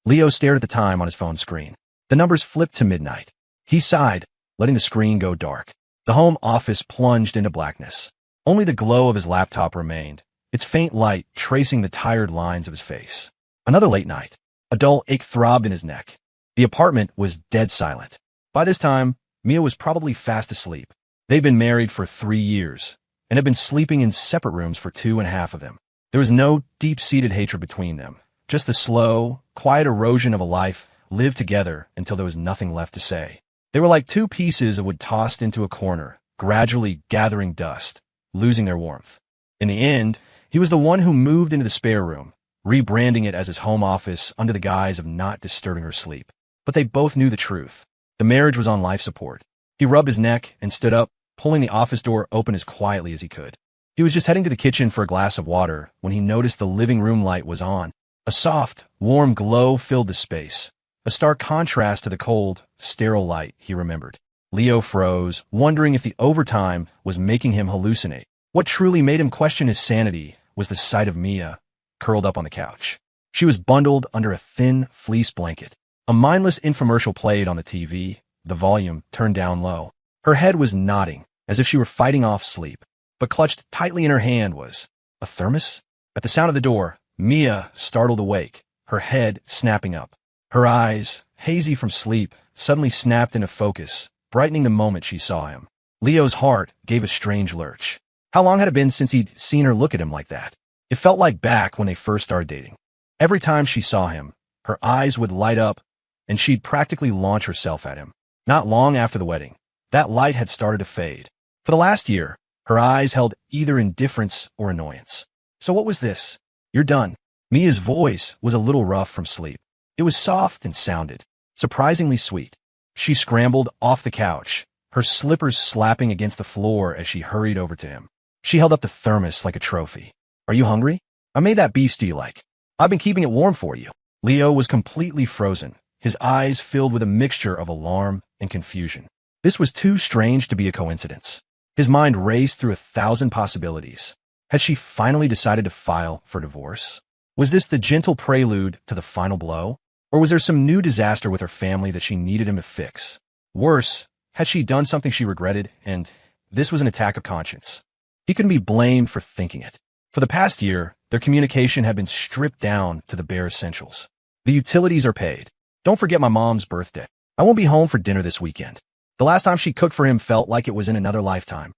Leo stared at the time on his phone screen. The numbers flipped to midnight. He sighed, letting the screen go dark. The home office plunged into blackness. Only the glow of his laptop remained, its faint light tracing the tired lines of his face. Another late night. A dull ache throbbed in his neck. The apartment was dead silent. By this time, Mia was probably fast asleep. They'd been married for 3 years, and had been sleeping in separate rooms for 2.5 of them. There was no deep-seated hatred between them, just the slow, quiet erosion of a life lived together until there was nothing left to say. They were like two pieces of wood tossed into a corner, gradually gathering dust, losing their warmth. In the end, he was the one who moved into the spare room, rebranding it as his home office under the guise of not disturbing her sleep. But they both knew the truth. The marriage was on life support. He rubbed his neck and stood up, pulling the office door open as quietly as he could. He was just heading to the kitchen for a glass of water when he noticed the living room light was on. A soft, warm glow filled the space, a stark contrast to the cold, sterile light he remembered. Leo froze, wondering if the overtime was making him hallucinate. What truly made him question his sanity was the sight of Mia, curled up on the couch. She was bundled under a thin fleece blanket. A mindless infomercial played on the TV, the volume turned down low. Her head was nodding, as if she were fighting off sleep, but clutched tightly in her hand was a thermos? At the sound of the door, Mia startled awake, her head snapping up. Her eyes, hazy from sleep, suddenly snapped into focus, brightening the moment she saw him. Leo's heart gave a strange lurch. How long had it been since he'd seen her look at him like that? It felt like back when they first started dating. Every time she saw him, her eyes would light up, and she'd practically launch herself at him. Not long after the wedding, that light had started to fade. For the last year, her eyes held either indifference or annoyance. So what was this? You're done. Mia's voice was a little rough from sleep. It was soft and sounded surprisingly sweet. She scrambled off the couch, her slippers slapping against the floor as she hurried over to him. She held up the thermos like a trophy. Are you hungry? I made that beef stew you like. I've been keeping it warm for you. Leo was completely frozen, his eyes filled with a mixture of alarm and confusion. This was too strange to be a coincidence. His mind raced through 1,000 possibilities. Had she finally decided to file for divorce? Was this the gentle prelude to the final blow? Or was there some new disaster with her family that she needed him to fix? Worse, had she done something she regretted, and this was an attack of conscience? He couldn't be blamed for thinking it. For the past year, their communication had been stripped down to the bare essentials. The utilities are paid. Don't forget my mom's birthday. I won't be home for dinner this weekend. The last time she cooked for him felt like it was in another lifetime.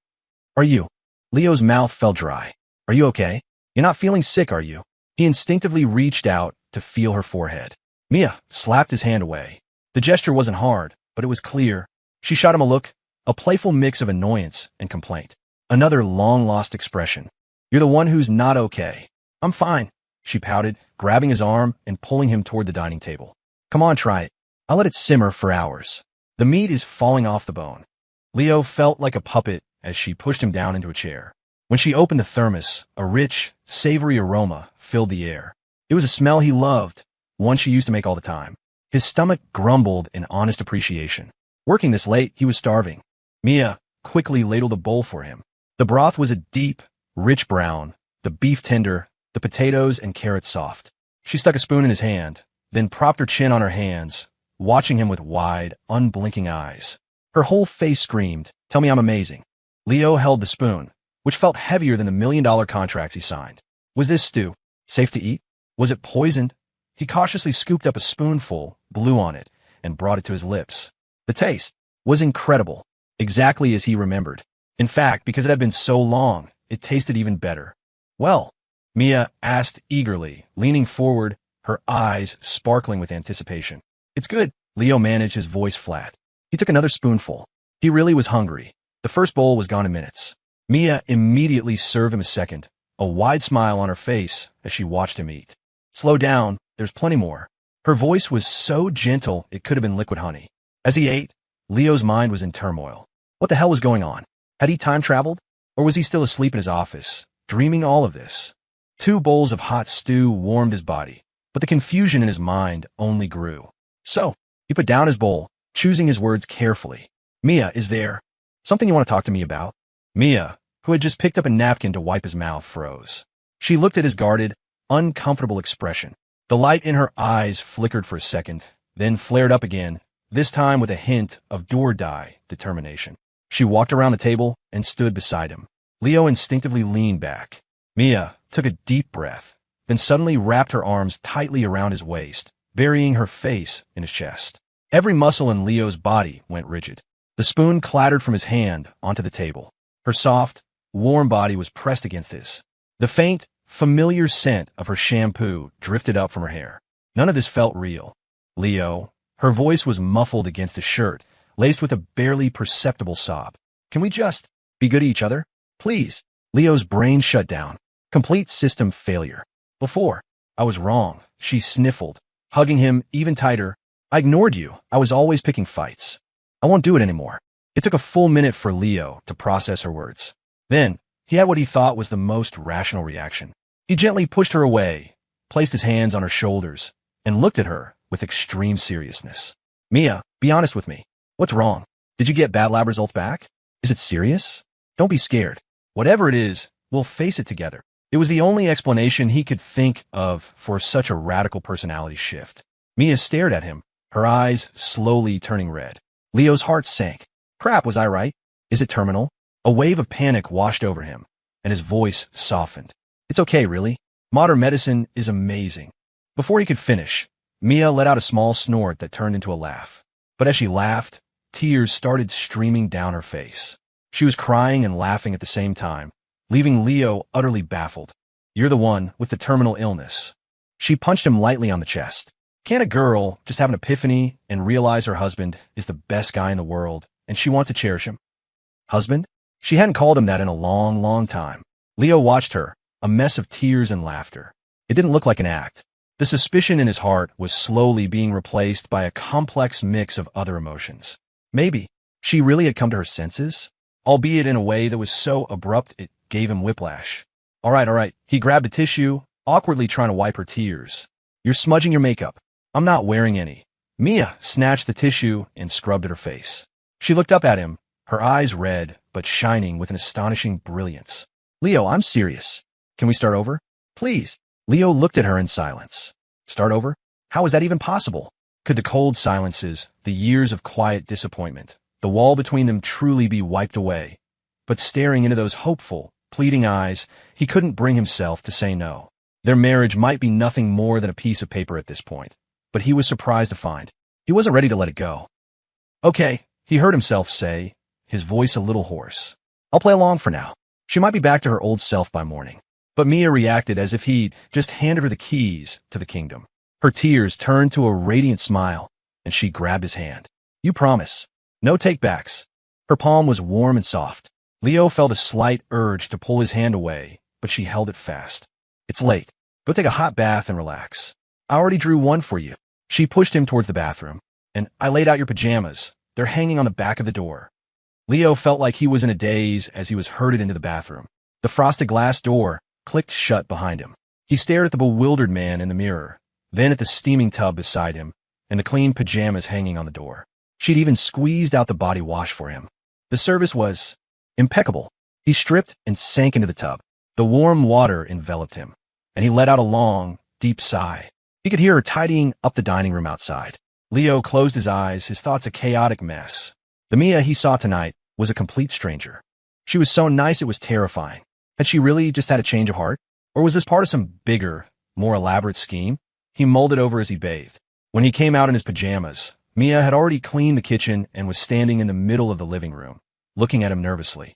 Are you? Leo's mouth felt dry. Are you okay? You're not feeling sick, are you? He instinctively reached out to feel her forehead. Mia slapped his hand away. The gesture wasn't hard, but it was clear. She shot him a look, a playful mix of annoyance and complaint. Another long-lost expression. You're the one who's not okay. I'm fine, she pouted, grabbing his arm and pulling him toward the dining table. Come on, try it. I'll let it simmer for hours. The meat is falling off the bone. Leo felt like a puppet as she pushed him down into a chair. When she opened the thermos, a rich, savory aroma filled the air. It was a smell he loved, one she used to make all the time. His stomach grumbled in honest appreciation. Working this late, he was starving. Mia quickly ladled a bowl for him. The broth was a deep, rich brown, the beef tender, the potatoes and carrots soft. She stuck a spoon in his hand, then propped her chin on her hands, watching him with wide, unblinking eyes. Her whole face screamed, "Tell me I'm amazing." Leo held the spoon, which felt heavier than the $1 million contracts he signed. Was this stew safe to eat? Was it poisoned? He cautiously scooped up a spoonful, blew on it, and brought it to his lips. The taste was incredible, exactly as he remembered. In fact, because it had been so long, it tasted even better. Well, Mia asked eagerly, leaning forward, her eyes sparkling with anticipation. It's good. Leo managed his voice flat. He took another spoonful. He really was hungry. The first bowl was gone in minutes. Mia immediately served him a second, a wide smile on her face as she watched him eat. Slow down, there's plenty more. Her voice was so gentle it could have been liquid honey. As he ate, Leo's mind was in turmoil. What the hell was going on? Had he time traveled? Or was he still asleep in his office, dreaming all of this? 2 bowls of hot stew warmed his body, but the confusion in his mind only grew. So, he put down his bowl, choosing his words carefully. Mia, is there something you want to talk to me about? Mia, who had just picked up a napkin to wipe his mouth, froze. She looked at his guarded, uncomfortable expression. The light in her eyes flickered for a second, then flared up again, this time with a hint of do-or-die determination. She walked around the table and stood beside him. Leo instinctively leaned back. Mia took a deep breath, then suddenly wrapped her arms tightly around his waist, burying her face in his chest. Every muscle in Leo's body went rigid. The spoon clattered from his hand onto the table. Her soft, warm body was pressed against his. The faint, familiar scent of her shampoo drifted up from her hair. None of this felt real. Leo, her voice was muffled against his shirt, laced with a barely perceptible sob. Can we just be good to each other? Please. Leo's brain shut down. Complete system failure. Before, I was wrong, she sniffled, hugging him even tighter. I ignored you. I was always picking fights. I won't do it anymore. It took a full minute for Leo to process her words. Then, he had what he thought was the most rational reaction. He gently pushed her away, placed his hands on her shoulders, and looked at her with extreme seriousness. Mia, be honest with me. What's wrong? Did you get bad lab results back? Is it serious? Don't be scared. Whatever it is, we'll face it together. It was the only explanation he could think of for such a radical personality shift. Mia stared at him, her eyes slowly turning red. Leo's heart sank. Crap, was I right? Is it terminal? A wave of panic washed over him, and his voice softened. It's okay, really. Modern medicine is amazing. Before he could finish, Mia let out a small snort that turned into a laugh. But as she laughed, tears started streaming down her face. She was crying and laughing at the same time, leaving Leo utterly baffled. You're the one with the terminal illness. She punched him lightly on the chest. Can't a girl just have an epiphany and realize her husband is the best guy in the world and she wants to cherish him? Husband? She hadn't called him that in a long, long time. Leo watched her, a mess of tears and laughter. It didn't look like an act. The suspicion in his heart was slowly being replaced by a complex mix of other emotions. Maybe she really had come to her senses, albeit in a way that was so abrupt it gave him whiplash. All right. He grabbed a tissue, awkwardly trying to wipe her tears. You're smudging your makeup. I'm not wearing any. Mia snatched the tissue and scrubbed at her face. She looked up at him, her eyes red but shining with an astonishing brilliance. Leo, I'm serious. Can we start over? Please. Leo looked at her in silence. Start over? How is that even possible? Could the cold silences, the years of quiet disappointment, the wall between them truly be wiped away? But staring into those hopeful, pleading eyes, he couldn't bring himself to say no. Their marriage might be nothing more than a piece of paper at this point, but he was surprised to find he wasn't ready to let it go. Okay, he heard himself say, his voice a little hoarse. I'll play along for now. She might be back to her old self by morning. But Mia reacted as if he'd just handed her the keys to the kingdom. Her tears turned to a radiant smile, and she grabbed his hand. You promise. No take-backs. Her palm was warm and soft. Leo felt a slight urge to pull his hand away, but she held it fast. It's late. Go take a hot bath and relax. I already drew one for you. She pushed him towards the bathroom, and I laid out your pajamas. They're hanging on the back of the door. Leo felt like he was in a daze as he was herded into the bathroom. The frosted glass door clicked shut behind him. He stared at the bewildered man in the mirror, then at the steaming tub beside him, and the clean pajamas hanging on the door. She'd even squeezed out the body wash for him. The service was impeccable. He stripped and sank into the tub. The warm water enveloped him, and he let out a long, deep sigh. He could hear her tidying up the dining room outside. Leo closed his eyes, his thoughts a chaotic mess. The Mia he saw tonight was a complete stranger. She was so nice it was terrifying. Had she really just had a change of heart? Or was this part of some bigger, more elaborate scheme? He mulled it over as he bathed. When he came out in his pajamas, Mia had already cleaned the kitchen and was standing in the middle of the living room, looking at him nervously.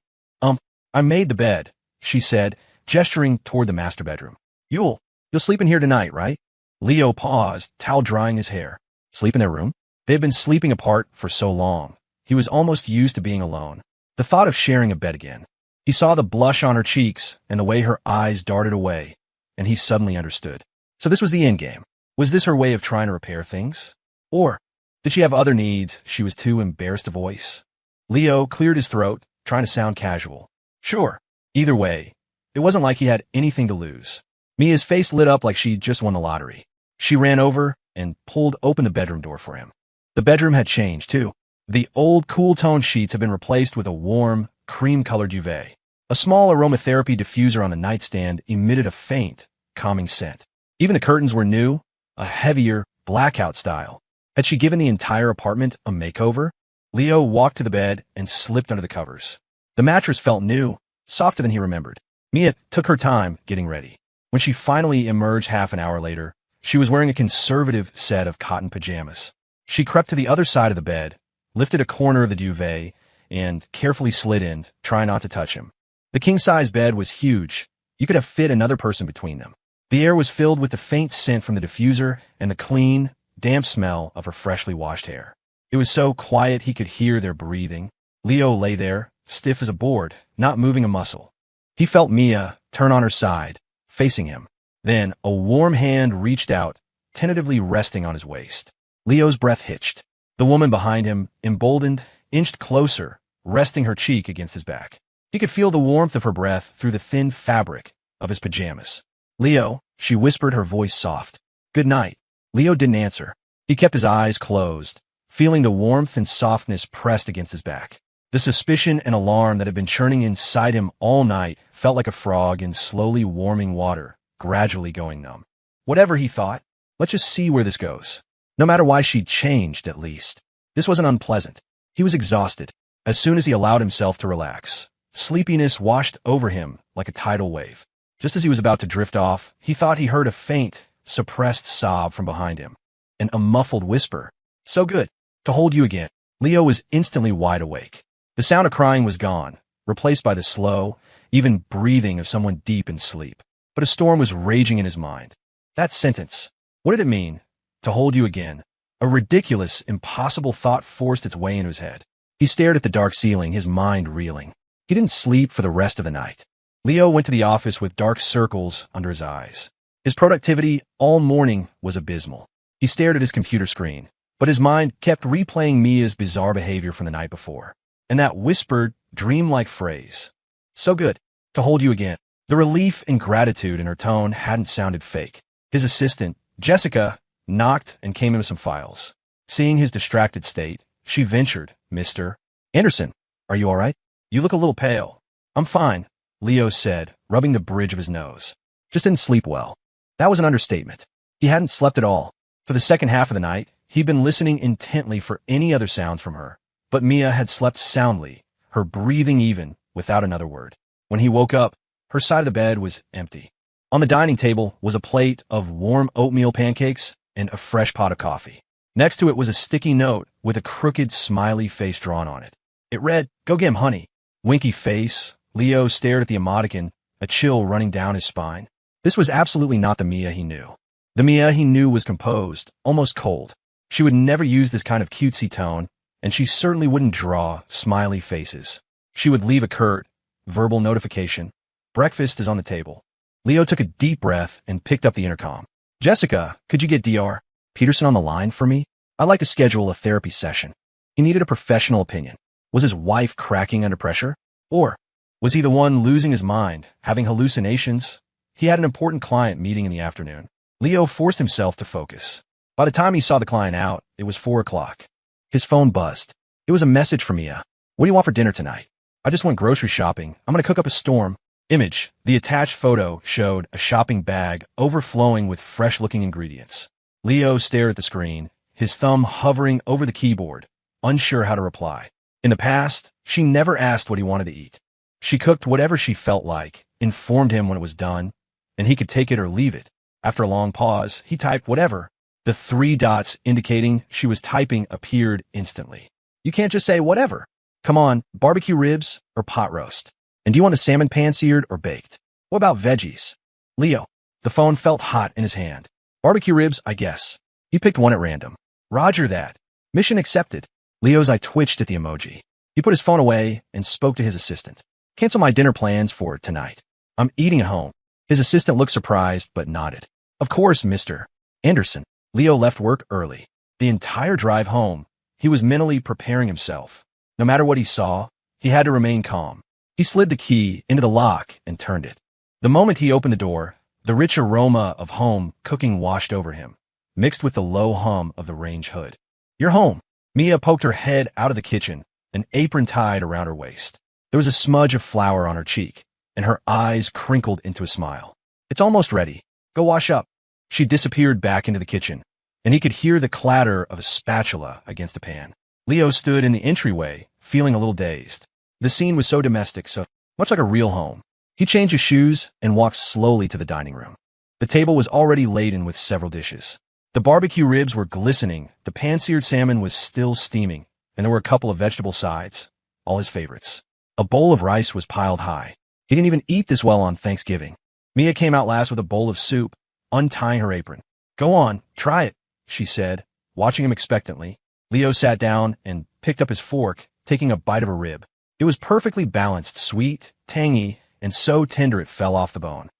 I made the bed, she said, gesturing toward the master bedroom. You'll sleep in here tonight, right? Leo paused, towel drying his hair. Sleep in their room? They had been sleeping apart for so long. He was almost used to being alone. The thought of sharing a bed again. He saw the blush on her cheeks and the way her eyes darted away, and he suddenly understood. So this was the endgame. Was this her way of trying to repair things? Or did she have other needs she was too embarrassed to voice? Leo cleared his throat, trying to sound casual. Sure. Either way, it wasn't like he had anything to lose. Mia's face lit up like she'd just won the lottery. She ran over and pulled open the bedroom door for him. The bedroom had changed, too. The old cool-toned sheets had been replaced with a warm, cream-colored duvet. A small aromatherapy diffuser on the nightstand emitted a faint, calming scent. Even the curtains were new, a heavier, blackout style. Had she given the entire apartment a makeover? Leo walked to the bed and slipped under the covers. The mattress felt new, softer than he remembered. Mia took her time getting ready. When she finally emerged half an hour later, she was wearing a conservative set of cotton pajamas. She crept to the other side of the bed, lifted a corner of the duvet, and carefully slid in, trying not to touch him. The king-size bed was huge. You could have fit another person between them. The air was filled with the faint scent from the diffuser and the clean, damp smell of her freshly washed hair. It was so quiet he could hear their breathing. Leo lay there, stiff as a board, not moving a muscle. He felt Mia turn on her side, facing him. Then a warm hand reached out, tentatively resting on his waist. Leo's breath hitched. The woman behind him, emboldened, inched closer, resting her cheek against his back. He could feel the warmth of her breath through the thin fabric of his pajamas. "Leo," she whispered, her voice soft. "Good night." Leo didn't answer. He kept his eyes closed, feeling the warmth and softness pressed against his back. The suspicion and alarm that had been churning inside him all night felt like a frog in slowly warming water, gradually going numb. Whatever he thought, let's just see where this goes. No matter why she'd changed, at least. This wasn't unpleasant. He was exhausted. As soon as he allowed himself to relax, sleepiness washed over him like a tidal wave. Just as he was about to drift off, he thought he heard a faint, suppressed sob from behind him, and a muffled whisper. "So good. To hold you again." Leo was instantly wide awake. The sound of crying was gone, replaced by the slow, even breathing of someone deep in sleep. But a storm was raging in his mind. That sentence, what did it mean? To hold you again. A ridiculous, impossible thought forced its way into his head. He stared at the dark ceiling, his mind reeling. He didn't sleep for the rest of the night. Leo went to the office with dark circles under his eyes. His productivity all morning was abysmal. He stared at his computer screen, but his mind kept replaying Mia's bizarre behavior from the night before. And that whispered, dreamlike phrase. "So good. To hold you again." The relief and gratitude in her tone hadn't sounded fake. His assistant, Jessica, knocked and came in with some files. Seeing his distracted state, she ventured, "Mr. Anderson, are you all right? You look a little pale." "I'm fine," Leo said, rubbing the bridge of his nose. "Just didn't sleep well." That was an understatement. He hadn't slept at all. For the second half of the night, he'd been listening intently for any other sounds from her. But Mia had slept soundly, her breathing even, without another word. When he woke up, her side of the bed was empty. On the dining table was a plate of warm oatmeal pancakes and a fresh pot of coffee. Next to it was a sticky note with a crooked, smiley face drawn on it. It read, "Go get him, honey." Winky face, Leo stared at the emoticon, a chill running down his spine. This was absolutely not the Mia he knew. The Mia he knew was composed, almost cold. She would never use this kind of cutesy tone, and she certainly wouldn't draw smiley faces. She would leave a curt, verbal notification. "Breakfast is on the table." Leo took a deep breath and picked up the intercom. "Jessica, could you get Dr. Peterson on the line for me? I'd like to schedule a therapy session." He needed a professional opinion. Was his wife cracking under pressure? Or was he the one losing his mind, having hallucinations? He had an important client meeting in the afternoon. Leo forced himself to focus. By the time he saw the client out, it was 4 o'clock. His phone buzzed. It was a message from Mia. "What do you want for dinner tonight?" "I just went grocery shopping. I'm going to cook up a storm." Image. The attached photo showed a shopping bag overflowing with fresh-looking ingredients. Leo stared at the screen, his thumb hovering over the keyboard, unsure how to reply. In the past, she never asked what he wanted to eat. She cooked whatever she felt like, informed him when it was done, and he could take it or leave it. After a long pause, he typed whatever. The 3 dots indicating she was typing appeared instantly. "You can't just say whatever. Come on, barbecue ribs or pot roast? And do you want the salmon pan-seared or baked? What about veggies?" Leo. The phone felt hot in his hand. "Barbecue ribs, I guess." He picked one at random. "Roger that. Mission accepted." Leo's eye twitched at the emoji. He put his phone away and spoke to his assistant. "Cancel my dinner plans for tonight. I'm eating at home." His assistant looked surprised but nodded. "Of course, Mr. Anderson." Leo left work early. The entire drive home, he was mentally preparing himself. No matter what he saw, he had to remain calm. He slid the key into the lock and turned it. The moment he opened the door, the rich aroma of home cooking washed over him, mixed with the low hum of the range hood. "You're home." Mia poked her head out of the kitchen, an apron tied around her waist. There was a smudge of flour on her cheek, and her eyes crinkled into a smile. "It's almost ready. Go wash up." She disappeared back into the kitchen, and he could hear the clatter of a spatula against the pan. Leo stood in the entryway, feeling a little dazed. The scene was so domestic, so much like a real home. He changed his shoes and walked slowly to the dining room. The table was already laden with several dishes. The barbecue ribs were glistening, the pan-seared salmon was still steaming, and there were a couple of vegetable sides, all his favorites. A bowl of rice was piled high. He didn't even eat this well on Thanksgiving. Mia came out last with a bowl of soup, untying her apron. "Go on, try it," she said, watching him expectantly. Leo sat down and picked up his fork, taking a bite of a rib. It was perfectly balanced, sweet, tangy, and so tender it fell off the bone.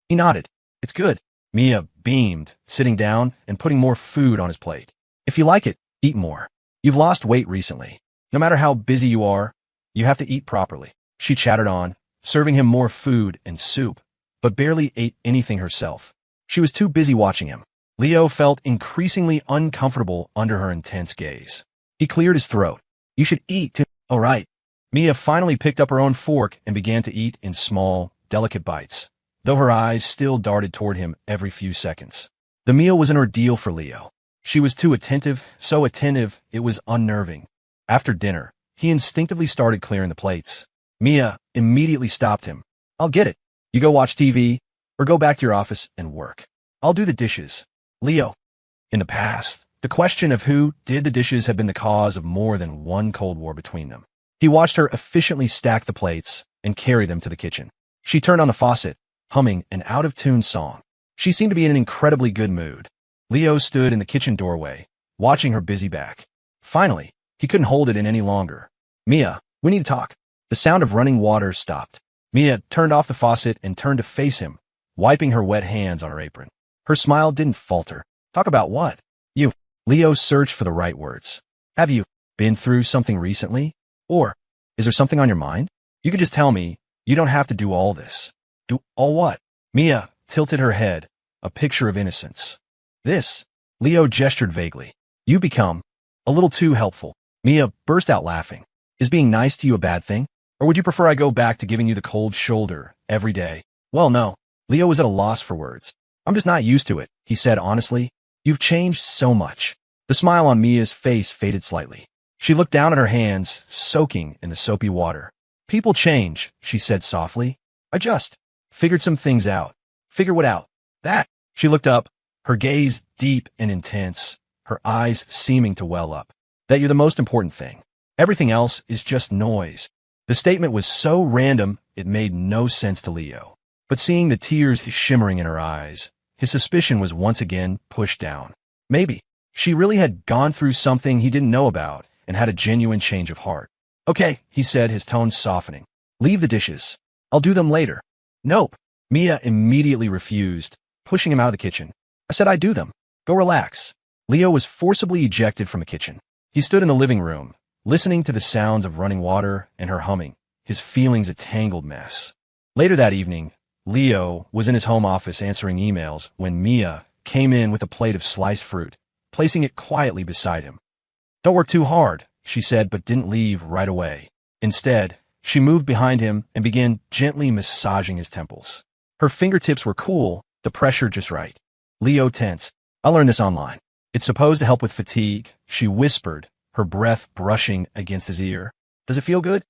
He nodded. "It's good." Mia beamed, sitting down and putting more food on his plate. "If you like it, eat more. You've lost weight recently. No matter how busy you are, you have to eat properly." She chattered on, serving him more food and soup, but barely ate anything herself. She was too busy watching him. Leo felt increasingly uncomfortable under her intense gaze. He cleared his throat. "You should eat too." "All right." Mia finally picked up her own fork and began to eat in small, delicate bites, though her eyes still darted toward him every few seconds. The meal was an ordeal for Leo. She was too attentive, so attentive it was unnerving. After dinner, he instinctively started clearing the plates. Mia immediately stopped him. "I'll get it. You go watch TV, or go back to your office and work. I'll do the dishes." Leo. In the past, the question of who did the dishes had been the cause of more than one Cold War between them. He watched her efficiently stack the plates and carry them to the kitchen. She turned on the faucet, humming an out-of-tune song. She seemed to be in an incredibly good mood. Leo stood in the kitchen doorway, watching her busy back. Finally, he couldn't hold it in any longer. "Mia, we need to talk." The sound of running water stopped. Mia turned off the faucet and turned to face him, wiping her wet hands on her apron. Her smile didn't falter. "Talk about what?" "You." Leo searched for the right words. "Have you been through something recently? Or is there something on your mind? You could just tell me. You don't have to do all this." "Do all what?" Mia tilted her head, a picture of innocence. "This." Leo gestured vaguely. "You become a little too helpful." Mia burst out laughing. "Is being nice to you a bad thing? Or would you prefer I go back to giving you the cold shoulder every day?" "Well, no." Leo was at a loss for words. "I'm just not used to it," he said honestly. "You've changed so much." The smile on Mia's face faded slightly. She looked down at her hands, soaking in the soapy water. "People change," she said softly. "I just figured some things out." "Figure what out?" "That." She looked up, her gaze deep and intense, her eyes seeming to well up. "That you're the most important thing. Everything else is just noise." The statement was so random it made no sense to Leo. But seeing the tears shimmering in her eyes, his suspicion was once again pushed down. Maybe she really had gone through something he didn't know about and had a genuine change of heart. "Okay," he said, his tone softening. "Leave the dishes. I'll do them later." "Nope." Mia immediately refused, pushing him out of the kitchen. "I said I'd do them. Go relax." Leo was forcibly ejected from the kitchen. He stood in the living room, listening to the sounds of running water and her humming, his feelings a tangled mess. Later that evening, Leo was in his home office answering emails when Mia came in with a plate of sliced fruit, placing it quietly beside him. "Don't work too hard," she said, but didn't leave right away. Instead, she moved behind him and began gently massaging his temples. Her fingertips were cool, the pressure just right. Leo tensed. "I learned this online. It's supposed to help with fatigue," she whispered, her breath brushing against his ear. "Does it feel good?"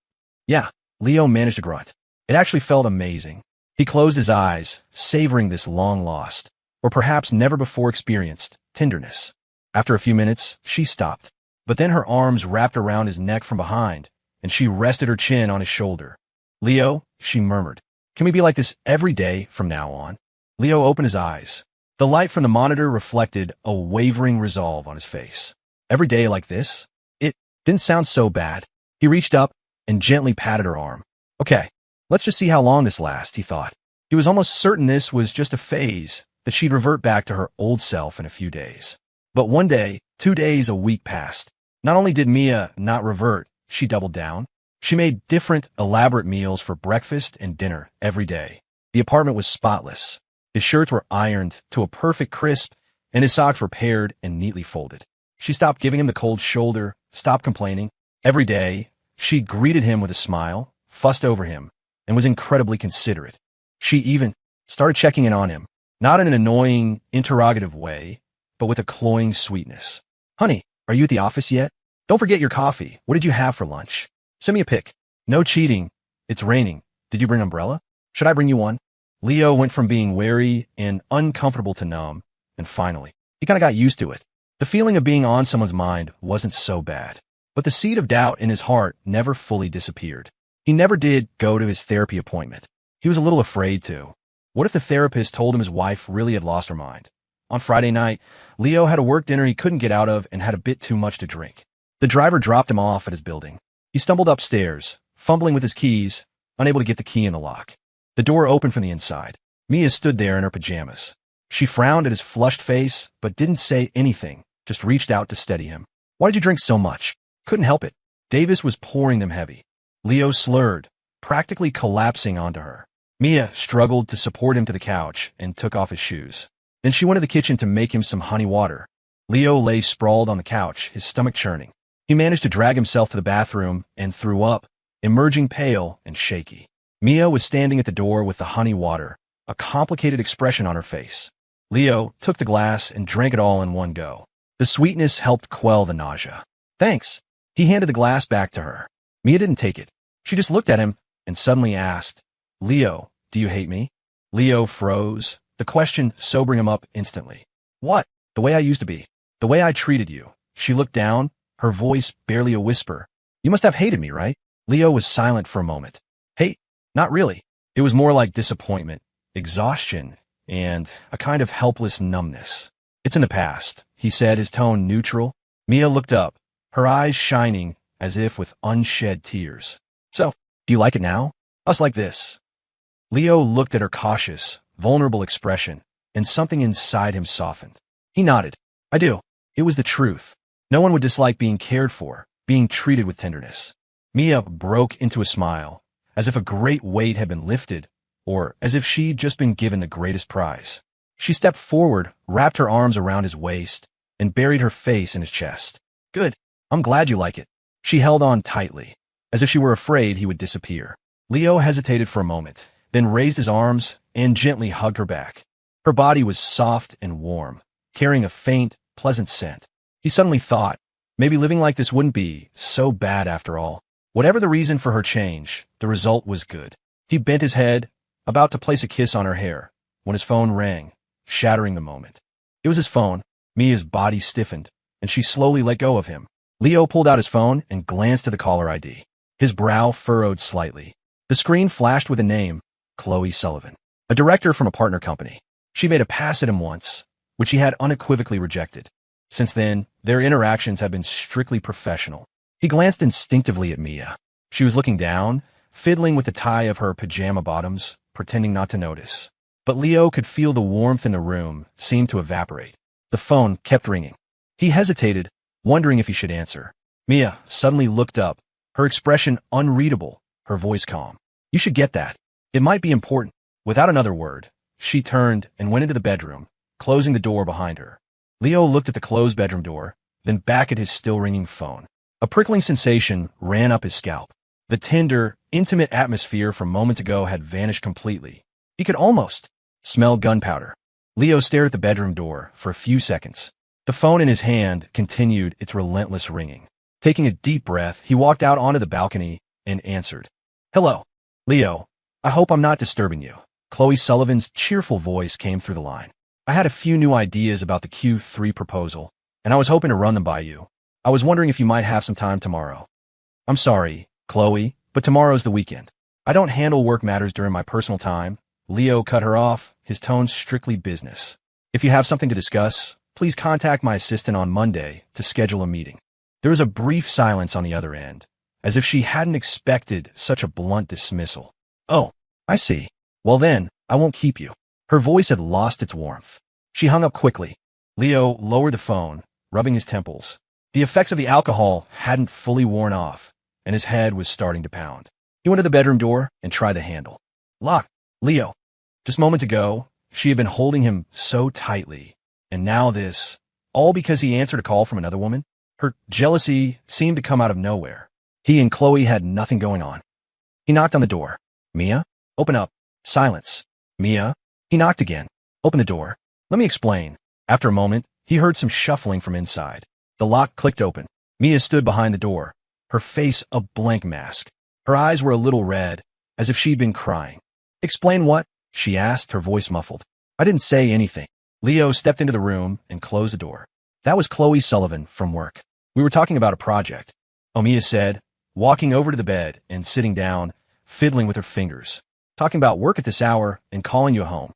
"Yeah." Leo managed a grunt. It actually felt amazing. He closed his eyes, savoring this long-lost, or perhaps never-before-experienced, tenderness. After a few minutes, she stopped. But then her arms wrapped around his neck from behind, and she rested her chin on his shoulder. "Leo," she murmured, "can we be like this every day from now on?" Leo opened his eyes. The light from the monitor reflected a wavering resolve on his face. "Every day like this?" It didn't sound so bad. He reached up and gently patted her arm. "Okay, let's just see how long this lasts," he thought. He was almost certain this was just a phase, that she'd revert back to her old self in a few days. But one day, 2 days, a week passed. Not only did Mia not revert, she doubled down. She made different, elaborate meals for breakfast and dinner every day. The apartment was spotless. His shirts were ironed to a perfect crisp, and his socks were paired and neatly folded. She stopped giving him the cold shoulder, stopped complaining. Every day, she greeted him with a smile, fussed over him, and was incredibly considerate. She even started checking in on him, Not in an annoying, interrogative way, but with a cloying sweetness. Honey, are you at the office yet? Don't forget your coffee. What did you have for lunch? Send me a pic. No cheating. It's raining. Did you bring an umbrella? Should I bring you one? Leo went from being wary and uncomfortable to numb, and finally, he kind of got used to it. The feeling of being on someone's mind wasn't so bad, but the seed of doubt in his heart never fully disappeared. He never did go to his therapy appointment. He was a little afraid to. What if the therapist told him his wife really had lost her mind? On Friday night, Leo had a work dinner he couldn't get out of and had a bit too much to drink. The driver dropped him off at his building. He stumbled upstairs, fumbling with his keys, unable to get the key in the lock. The door opened from the inside. Mia stood there in her pajamas. She frowned at his flushed face, but didn't say anything, just reached out to steady him. Why did you drink so much? Couldn't help it. Davis was pouring them heavy. Leo slurred, practically collapsing onto her. Mia struggled to support him to the couch and took off his shoes. Then she went to the kitchen to make him some honey water. Leo lay sprawled on the couch, his stomach churning. He managed to drag himself to the bathroom and threw up, emerging pale and shaky. Mia was standing at the door with the honey water, a complicated expression on her face. Leo took the glass and drank it all in one go. The sweetness helped quell the nausea. Thanks. He handed the glass back to her. Mia didn't take it. She just looked at him and suddenly asked, Leo, do you hate me? Leo froze, the question sobering him up instantly. What? The way I used to be. The way I treated you. She looked down, her voice barely a whisper. You must have hated me, right? Leo was silent for a moment. Hate? Not really. It was more like disappointment, exhaustion, and a kind of helpless numbness. It's in the past, he said, his tone neutral. Mia looked up, her eyes shining as if with unshed tears. So, do you like it now? Us like this? Leo looked at her cautious, vulnerable expression, and something inside him softened. He nodded. I do. It was the truth. No one would dislike being cared for, being treated with tenderness. Mia broke into a smile, as if a great weight had been lifted, or as if she'd just been given the greatest prize. She stepped forward, wrapped her arms around his waist, and buried her face in his chest. Good. I'm glad you like it. She held on tightly, as if she were afraid he would disappear. Leo hesitated for a moment, then raised his arms and gently hugged her back. Her body was soft and warm, carrying a faint, pleasant scent. He suddenly thought, maybe living like this wouldn't be so bad after all. Whatever the reason for her change, the result was good. He bent his head, about to place a kiss on her hair, when his phone rang, shattering the moment. It was his phone. Mia's body stiffened, and she slowly let go of him. Leo pulled out his phone and glanced at the caller ID. His brow furrowed slightly. The screen flashed with a name, Chloe Sullivan, a director from a partner company. She made a pass at him once, which he had unequivocally rejected. Since then, their interactions had been strictly professional. He glanced instinctively at Mia. She was looking down, fiddling with the tie of her pajama bottoms, pretending not to notice. But Leo could feel the warmth in the room seem to evaporate. The phone kept ringing. He hesitated, wondering if he should answer. Mia suddenly looked up, her expression unreadable, her voice calm. You should get that. It might be important. Without another word, she turned and went into the bedroom, closing the door behind her. Leo looked at the closed bedroom door, then back at his still-ringing phone. A prickling sensation ran up his scalp. The tender, intimate atmosphere from moments ago had vanished completely. He could almost smell gunpowder. Leo stared at the bedroom door for a few seconds. The phone in his hand continued its relentless ringing. Taking a deep breath, he walked out onto the balcony and answered. Hello. Leo, I hope I'm not disturbing you. Chloe Sullivan's cheerful voice came through the line. I had a few new ideas about the Q3 proposal, and I was hoping to run them by you. I was wondering if you might have some time tomorrow. I'm sorry, Chloe, but tomorrow's the weekend. I don't handle work matters during my personal time. Leo cut her off, his tone strictly business. If you have something to discuss, please contact my assistant on Monday to schedule a meeting. There was a brief silence on the other end, as if she hadn't expected such a blunt dismissal. Oh, I see. Well then, I won't keep you. Her voice had lost its warmth. She hung up quickly. Leo lowered the phone, rubbing his temples. The effects of the alcohol hadn't fully worn off, and his head was starting to pound. He went to the bedroom door and tried the handle. Locked. Leo. Just moments ago, she had been holding him so tightly, and now this, all because he answered a call from another woman? Her jealousy seemed to come out of nowhere. He and Chloe had nothing going on. He knocked on the door. Mia? Open up. Silence. Mia? He knocked again. Open the door. Let me explain. After a moment, he heard some shuffling from inside. The lock clicked open. Mia stood behind the door, her face a blank mask. Her eyes were a little red, as if she'd been crying. Explain what? She asked, her voice muffled. I didn't say anything. Leo stepped into the room and closed the door. That was Chloe Sullivan from work. We were talking about a project, Mia said, walking over to the bed and sitting down, fiddling with her fingers. Talking about work at this hour and calling you home.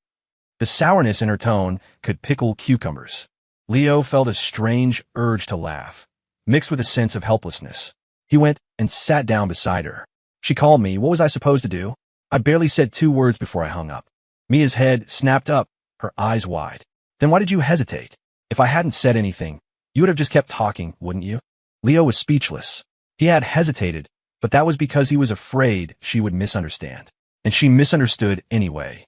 The sourness in her tone could pickle cucumbers. Leo felt a strange urge to laugh, mixed with a sense of helplessness. He went and sat down beside her. She called me. What was I supposed to do? I barely said 2 words before I hung up. Mia's head snapped up, her eyes wide. Then why did you hesitate? If I hadn't said anything, you would have just kept talking, wouldn't you? Leo was speechless. He had hesitated, but that was because he was afraid she would misunderstand. And she misunderstood anyway.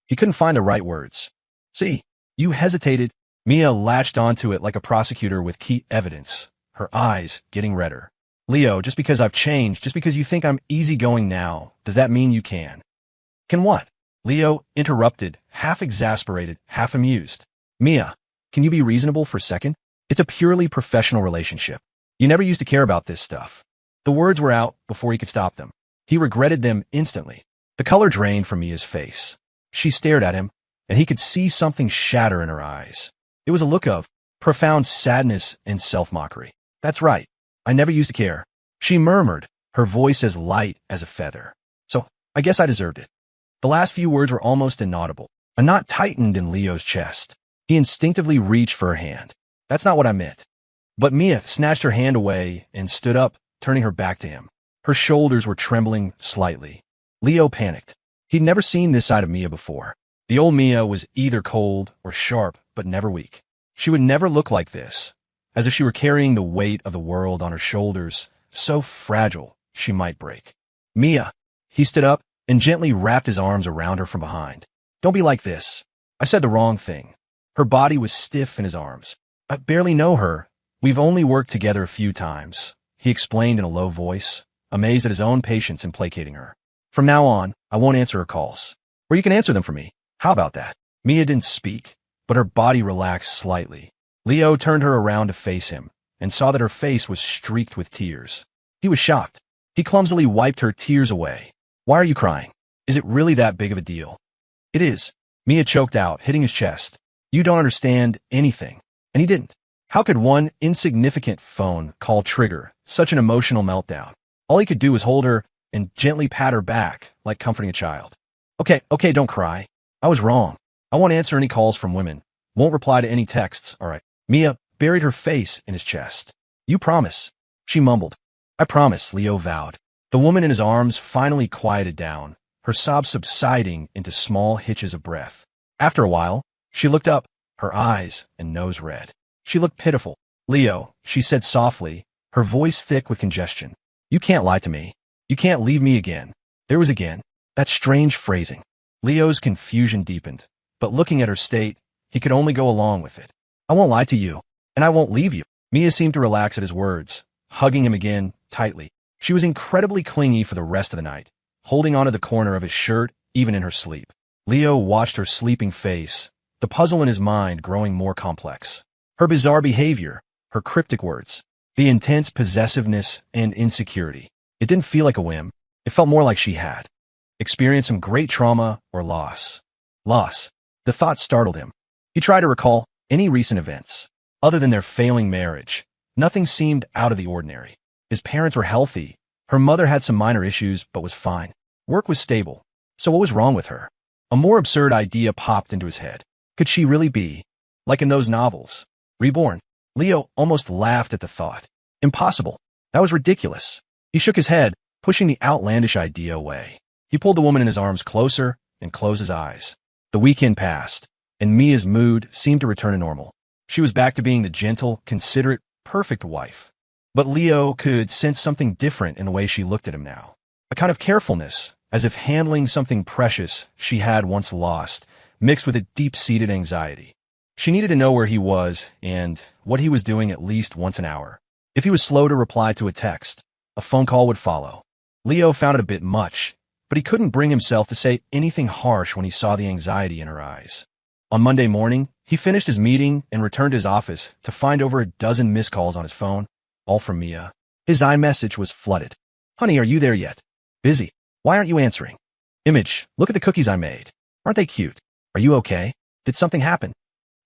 He couldn't find the right words. See, you hesitated. Mia latched onto it like a prosecutor with key evidence, her eyes getting redder. Leo, just because I've changed, just because you think I'm easygoing now, does that mean you can? Can what? Leo interrupted, half exasperated, half amused. Mia, can you be reasonable for a second? It's a purely professional relationship. You never used to care about this stuff. The words were out before he could stop them. He regretted them instantly. The color drained from Mia's face. She stared at him, and he could see something shatter in her eyes. It was a look of profound sadness and self-mockery. That's right. I never used to care. She murmured, her voice as light as a feather. So, I guess I deserved it. The last few words were almost inaudible. A knot tightened in Leo's chest. He instinctively reached for her hand. That's not what I meant. But Mia snatched her hand away and stood up, turning her back to him. Her shoulders were trembling slightly. Leo panicked. He'd never seen this side of Mia before. The old Mia was either cold or sharp, but never weak. She would never look like this, as if she were carrying the weight of the world on her shoulders, so fragile she might break. Mia. He stood up and gently wrapped his arms around her from behind. Don't be like this. I said the wrong thing. Her body was stiff in his arms. I barely know her. We've only worked together a few times, he explained in a low voice, amazed at his own patience in placating her. From now on, I won't answer her calls. Or you can answer them for me. How about that? Mia didn't speak, but her body relaxed slightly. Leo turned her around to face him and saw that her face was streaked with tears. He was shocked. He clumsily wiped her tears away. Why are you crying? Is it really that big of a deal? It is. Mia choked out, hitting his chest. You don't understand anything. And he didn't. How could one insignificant phone call trigger such an emotional meltdown? All he could do was hold her and gently pat her back, like comforting a child. Okay, don't cry. I was wrong. I won't answer any calls from women. Won't reply to any texts, all right. Mia buried her face in his chest. You promise? She mumbled. I promise, Leo vowed. The woman in his arms finally quieted down, her sobs subsiding into small hitches of breath. After a while, she looked up, her eyes and nose red. She looked pitiful. Leo, she said softly, her voice thick with congestion. You can't lie to me. You can't leave me again. There was again. That strange phrasing. Leo's confusion deepened, but looking at her state, he could only go along with it. I won't lie to you, and I won't leave you. Mia seemed to relax at his words, hugging him again, tightly. She was incredibly clingy for the rest of the night, holding onto the corner of his shirt, even in her sleep. Leo watched her sleeping face, the puzzle in his mind growing more complex. Her bizarre behavior, her cryptic words, the intense possessiveness and insecurity. It didn't feel like a whim. It felt more like she had experienced some great trauma or loss. Loss. The thought startled him. He tried to recall any recent events. Other than their failing marriage, nothing seemed out of the ordinary. His parents were healthy. Her mother had some minor issues, but was fine. Work was stable. So what was wrong with her? A more absurd idea popped into his head. Could she really be, like in those novels, reborn? Leo almost laughed at the thought. Impossible. That was ridiculous. He shook his head, pushing the outlandish idea away. He pulled the woman in his arms closer and closed his eyes. The weekend passed, and Mia's mood seemed to return to normal. She was back to being the gentle, considerate, perfect wife. But Leo could sense something different in the way she looked at him now. A kind of carefulness, as if handling something precious she had once lost, mixed with a deep-seated anxiety. She needed to know where he was and what he was doing at least once an hour. If he was slow to reply to a text, a phone call would follow. Leo found it a bit much, but he couldn't bring himself to say anything harsh when he saw the anxiety in her eyes. On Monday morning, he finished his meeting and returned to his office to find over a dozen missed calls on his phone, all from Mia. His iMessage was flooded. "Honey, are you there yet? Busy. Why aren't you answering? Image, look at the cookies I made. Aren't they cute? Are you okay? Did something happen?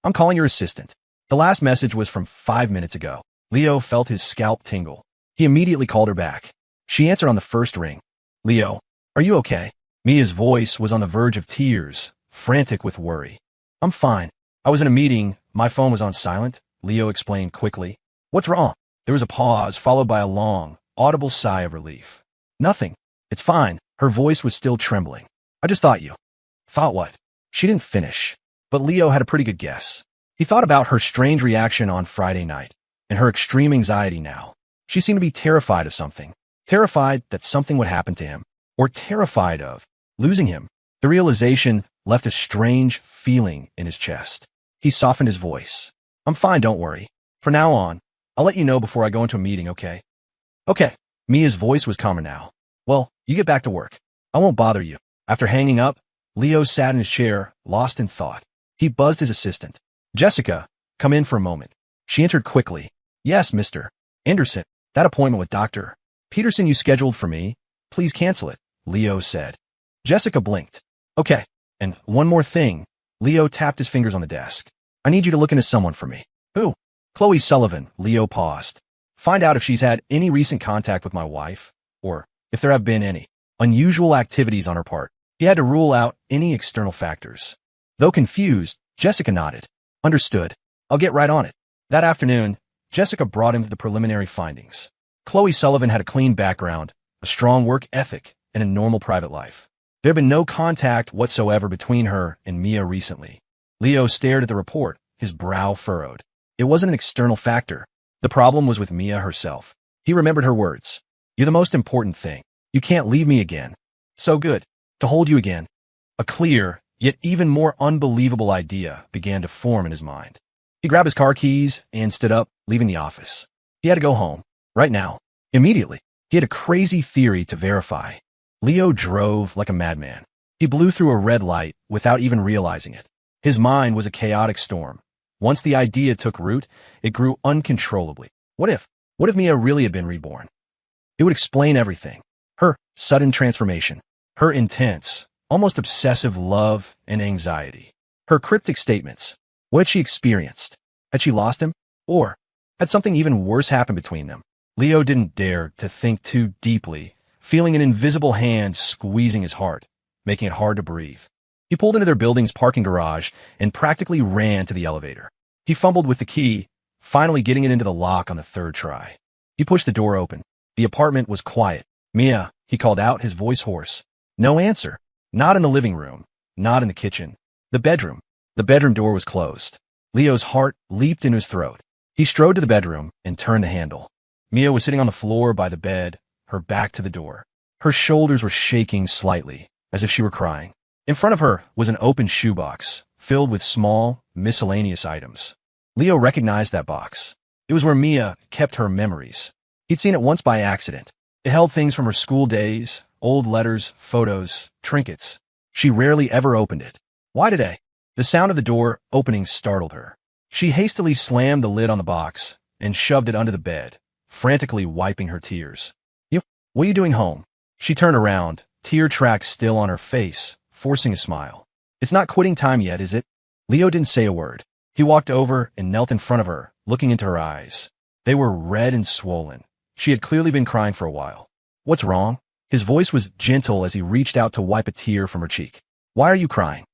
I'm calling your assistant." The last message was from 5 minutes ago. Leo felt his scalp tingle. He immediately called her back. She answered on the first ring. "Leo, are you okay?" Mia's voice was on the verge of tears, frantic with worry. "I'm fine. I was in a meeting. My phone was on silent," Leo explained quickly. "What's wrong?" There was a pause, followed by a long, audible sigh of relief. "Nothing. It's fine." Her voice was still trembling. "I just thought you." "Thought what?" She didn't finish, but Leo had a pretty good guess. He thought about her strange reaction on Friday night, and her extreme anxiety now. She seemed to be terrified of something. Terrified that something would happen to him, or terrified of losing him. The realization left a strange feeling in his chest. He softened his voice. "I'm fine, don't worry. From now on, I'll let you know before I go into a meeting, okay?" "Okay." Mia's voice was calmer now. "Well, you get back to work. I won't bother you." After hanging up, Leo sat in his chair, lost in thought. He buzzed his assistant. "Jessica, come in for a moment." She entered quickly. "Yes, Mr. Anderson, that appointment with Dr. Peterson you scheduled for me, please cancel it," Leo said. Jessica blinked. "Okay, and one more thing." Leo tapped his fingers on the desk. "I need you to look into someone for me." "Who?" "Chloe Sullivan." Leo paused. "Find out if she's had any recent contact with my wife, or if there have been any unusual activities on her part." He had to rule out any external factors. Though confused, Jessica nodded. "Understood. I'll get right on it." That afternoon, Jessica brought him the preliminary findings. Chloe Sullivan had a clean background, a strong work ethic, and a normal private life. There had been no contact whatsoever between her and Mia recently. Leo stared at the report, his brow furrowed. It wasn't an external factor. The problem was with Mia herself. He remembered her words. "You're the most important thing. You can't leave me again. So good to hold you again." A clear, yet even more unbelievable idea began to form in his mind. He grabbed his car keys and stood up, leaving the office. He had to go home. Right now. Immediately. He had a crazy theory to verify. Leo drove like a madman. He blew through a red light without even realizing it. His mind was a chaotic storm. Once the idea took root, it grew uncontrollably. What if Mia really had been reborn? It would explain everything. Her sudden transformation. Her intense, almost obsessive love and anxiety. Her cryptic statements. What had she experienced? Had she lost him? Or had something even worse happened between them? Leo didn't dare to think too deeply, feeling an invisible hand squeezing his heart, making it hard to breathe. He pulled into their building's parking garage and practically ran to the elevator. He fumbled with the key, finally getting it into the lock on the third try. He pushed the door open. The apartment was quiet. "Mia," he called out, his voice hoarse. No answer. Not in the living room. Not in the kitchen. The bedroom. The bedroom door was closed. Leo's heart leaped in his throat. He strode to the bedroom and turned the handle. Mia was sitting on the floor by the bed, her back to the door. Her shoulders were shaking slightly, as if she were crying. In front of her was an open shoebox, filled with small, miscellaneous items. Leo recognized that box. It was where Mia kept her memories. He'd seen it once by accident. It held things from her school days, old letters, photos, trinkets. She rarely ever opened it. Why today? The sound of the door opening startled her. She hastily slammed the lid on the box and shoved it under the bed, frantically wiping her tears. What are you doing home?" She turned around, tear tracks still on her face, forcing a smile. "It's not quitting time yet, is it?" Leo didn't say a word. He walked over and knelt in front of her, looking into her eyes. They were red and swollen. She had clearly been crying for a while. "What's wrong?" His voice was gentle as he reached out to wipe a tear from her cheek. "Why are you crying?"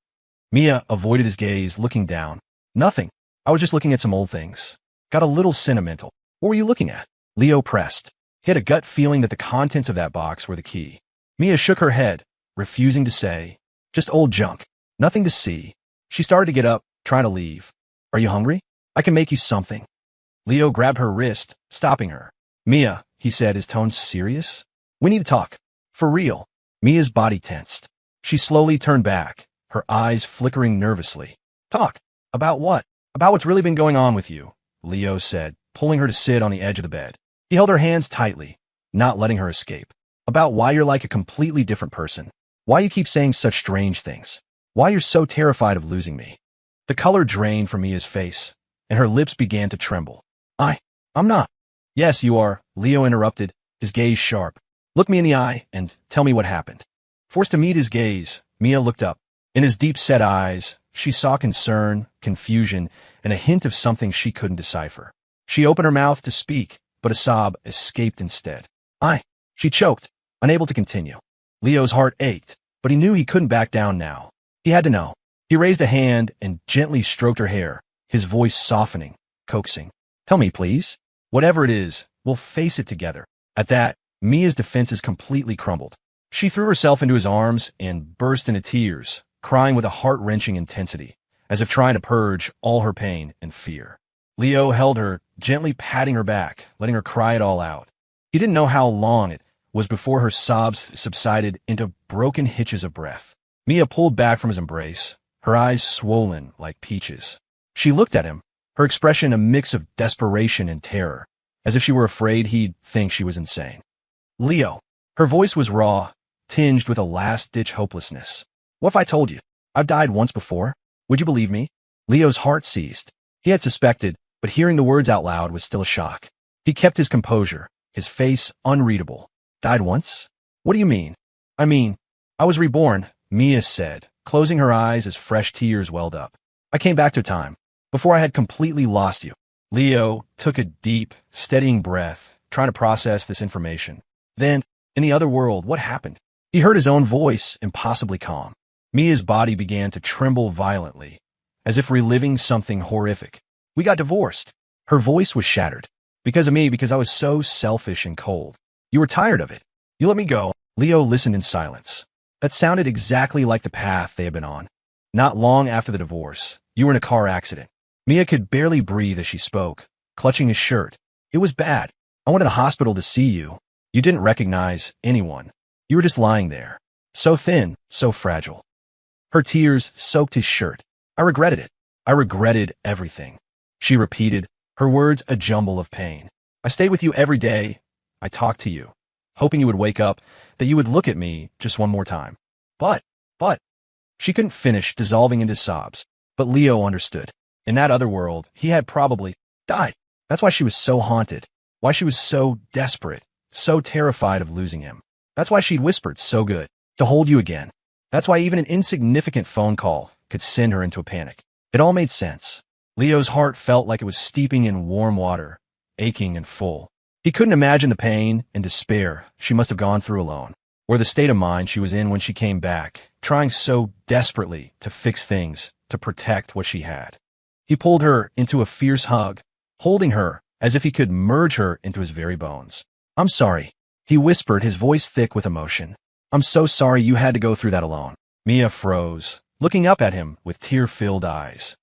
Mia avoided his gaze, looking down. "Nothing. I was just looking at some old things. Got a little sentimental." "What were you looking at?" Leo pressed. He had a gut feeling that the contents of that box were the key. Mia shook her head, refusing to say. "Just old junk. Nothing to see." She started to get up, trying to leave. "Are you hungry? I can make you something." Leo grabbed her wrist, stopping her. "Mia," he said, his tone serious. "We need to talk. For real." Mia's body tensed. She slowly turned back, her eyes flickering nervously. "Talk? About what?" "About what's really been going on with you," Leo said, pulling her to sit on the edge of the bed. He held her hands tightly, not letting her escape. "About why you're like a completely different person." Why you keep saying such strange things? Why you're so terrified of losing me? The color drained from Mia's face, and her lips began to tremble. I'm not. Yes, you are, Leo interrupted, his gaze sharp. Look me in the eye and tell me what happened. Forced to meet his gaze, Mia looked up. In his deep-set eyes, she saw concern, confusion, and a hint of something she couldn't decipher. She opened her mouth to speak, but a sob escaped instead. She choked, unable to continue. Leo's heart ached, but he knew he couldn't back down now. He had to know. He raised a hand and gently stroked her hair, his voice softening, coaxing. Tell me, please. Whatever it is, we'll face it together. At that, Mia's defenses completely crumbled. She threw herself into his arms and burst into tears, crying with a heart-wrenching intensity, as if trying to purge all her pain and fear. Leo held her, gently patting her back, letting her cry it all out. He didn't know how long it was before her sobs subsided into broken hitches of breath. Mia pulled back from his embrace, her eyes swollen like peaches. She looked at him, her expression a mix of desperation and terror, as if she were afraid he'd think she was insane. Leo. Her voice was raw, tinged with a last-ditch hopelessness. What if I told you? I've died once before. Would you believe me? Leo's heart seized. He had suspected, but hearing the words out loud was still a shock. He kept his composure, his face unreadable. Died once? What do you mean? I was reborn, Mia said, closing her eyes as fresh tears welled up. I came back to time, before I had completely lost you. Leo took a deep, steadying breath, trying to process this information. Then, in the other world, what happened? He heard his own voice, impossibly calm. Mia's body began to tremble violently, as if reliving something horrific. We got divorced. Her voice was shattered. Because of me, because I was so selfish and cold. You were tired of it. You let me go. Leo listened in silence. That sounded exactly like the path they had been on. Not long after the divorce, you were in a car accident. Mia could barely breathe as she spoke, clutching his shirt. It was bad. I went to the hospital to see you. You didn't recognize anyone. You were just lying there. So thin, so fragile. Her tears soaked his shirt. I regretted it. I regretted everything. She repeated, her words a jumble of pain. I stayed with you every day. I talked to you, hoping you would wake up, that you would look at me just one more time. But, she couldn't finish, dissolving into sobs. But Leo understood. In that other world, he had probably died. That's why she was so haunted. Why she was so desperate, so terrified of losing him. That's why she'd whispered so good, to hold you again. That's why even an insignificant phone call could send her into a panic. It all made sense. Leo's heart felt like it was steeping in warm water, aching and full. He couldn't imagine the pain and despair she must have gone through alone, or the state of mind she was in when she came back, trying so desperately to fix things, to protect what she had. He pulled her into a fierce hug, holding her as if he could merge her into his very bones. I'm sorry, he whispered, his voice thick with emotion. I'm so sorry you had to go through that alone. Mia froze, looking up at him with tear-filled eyes.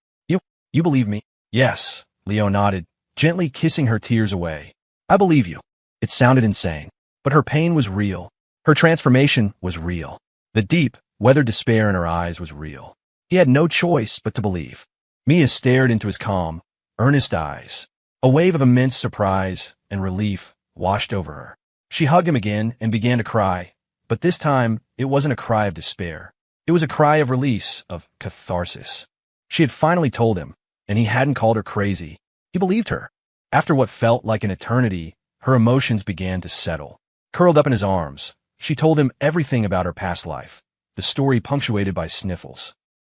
You believe me? Yes, Leo nodded, gently kissing her tears away. I believe you. It sounded insane, but her pain was real. Her transformation was real. The deep, weathered despair in her eyes was real. He had no choice but to believe. Mia stared into his calm, earnest eyes. A wave of immense surprise and relief washed over her. She hugged him again and began to cry, but this time it wasn't a cry of despair. It was a cry of release, of catharsis. She had finally told him, and he hadn't called her crazy. He believed her. After what felt like an eternity, her emotions began to settle. Curled up in his arms, she told him everything about her past life, the story punctuated by sniffles.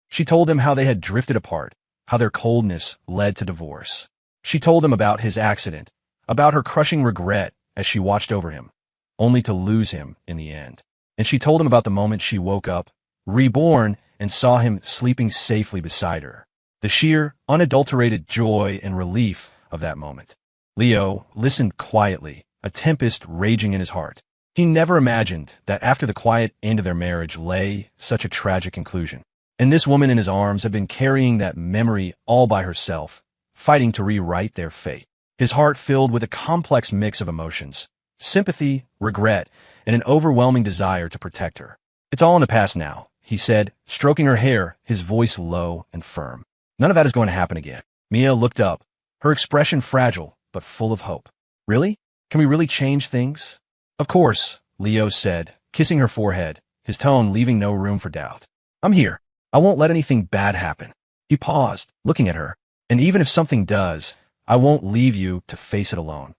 She told him how they had drifted apart, how their coldness led to divorce. She told him about his accident, about her crushing regret as she watched over him, only to lose him in the end. And she told him about the moment she woke up, reborn, and saw him sleeping safely beside her. The sheer, unadulterated joy and relief of that moment. Leo listened quietly, a tempest raging in his heart. He never imagined that after the quiet end of their marriage lay such a tragic conclusion. And this woman in his arms had been carrying that memory all by herself, fighting to rewrite their fate. His heart filled with a complex mix of emotions, sympathy, regret, and an overwhelming desire to protect her. It's all in the past now, he said, stroking her hair, his voice low and firm. None of that is going to happen again. Mia looked up, her expression fragile, but full of hope. Really? Can we really change things? Of course, Leo said, kissing her forehead, his tone leaving no room for doubt. I'm here. I won't let anything bad happen. He paused, looking at her. And even if something does, I won't leave you to face it alone.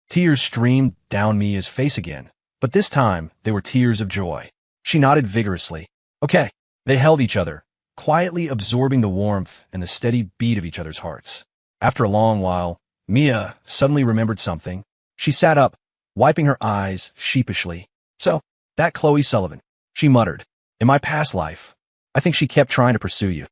Tears streamed down Mia's face again, but this time they were tears of joy. She nodded vigorously. Okay. They held each other, quietly absorbing the warmth and the steady beat of each other's hearts. After a long while, Mia suddenly remembered something. She sat up, wiping her eyes sheepishly. So, that Chloe Sullivan, she muttered. In my past life, I think she kept trying to pursue you.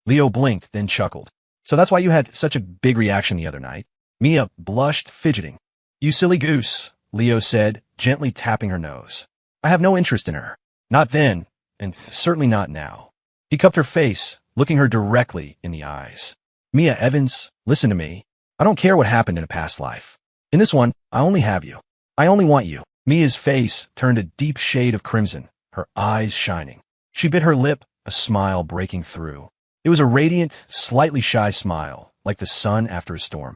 Leo blinked, then chuckled. So that's why you had such a big reaction the other night? Mia blushed, fidgeting. You silly goose, Leo said, gently tapping her nose. I have no interest in her. Not then, and certainly not now. He cupped her face, looking her directly in the eyes. Mia Evans, listen to me. I don't care what happened in a past life. In this one, I only have you. I only want you. Mia's face turned a deep shade of crimson, her eyes shining. She bit her lip, a smile breaking through. It was a radiant, slightly shy smile, like the sun after a storm.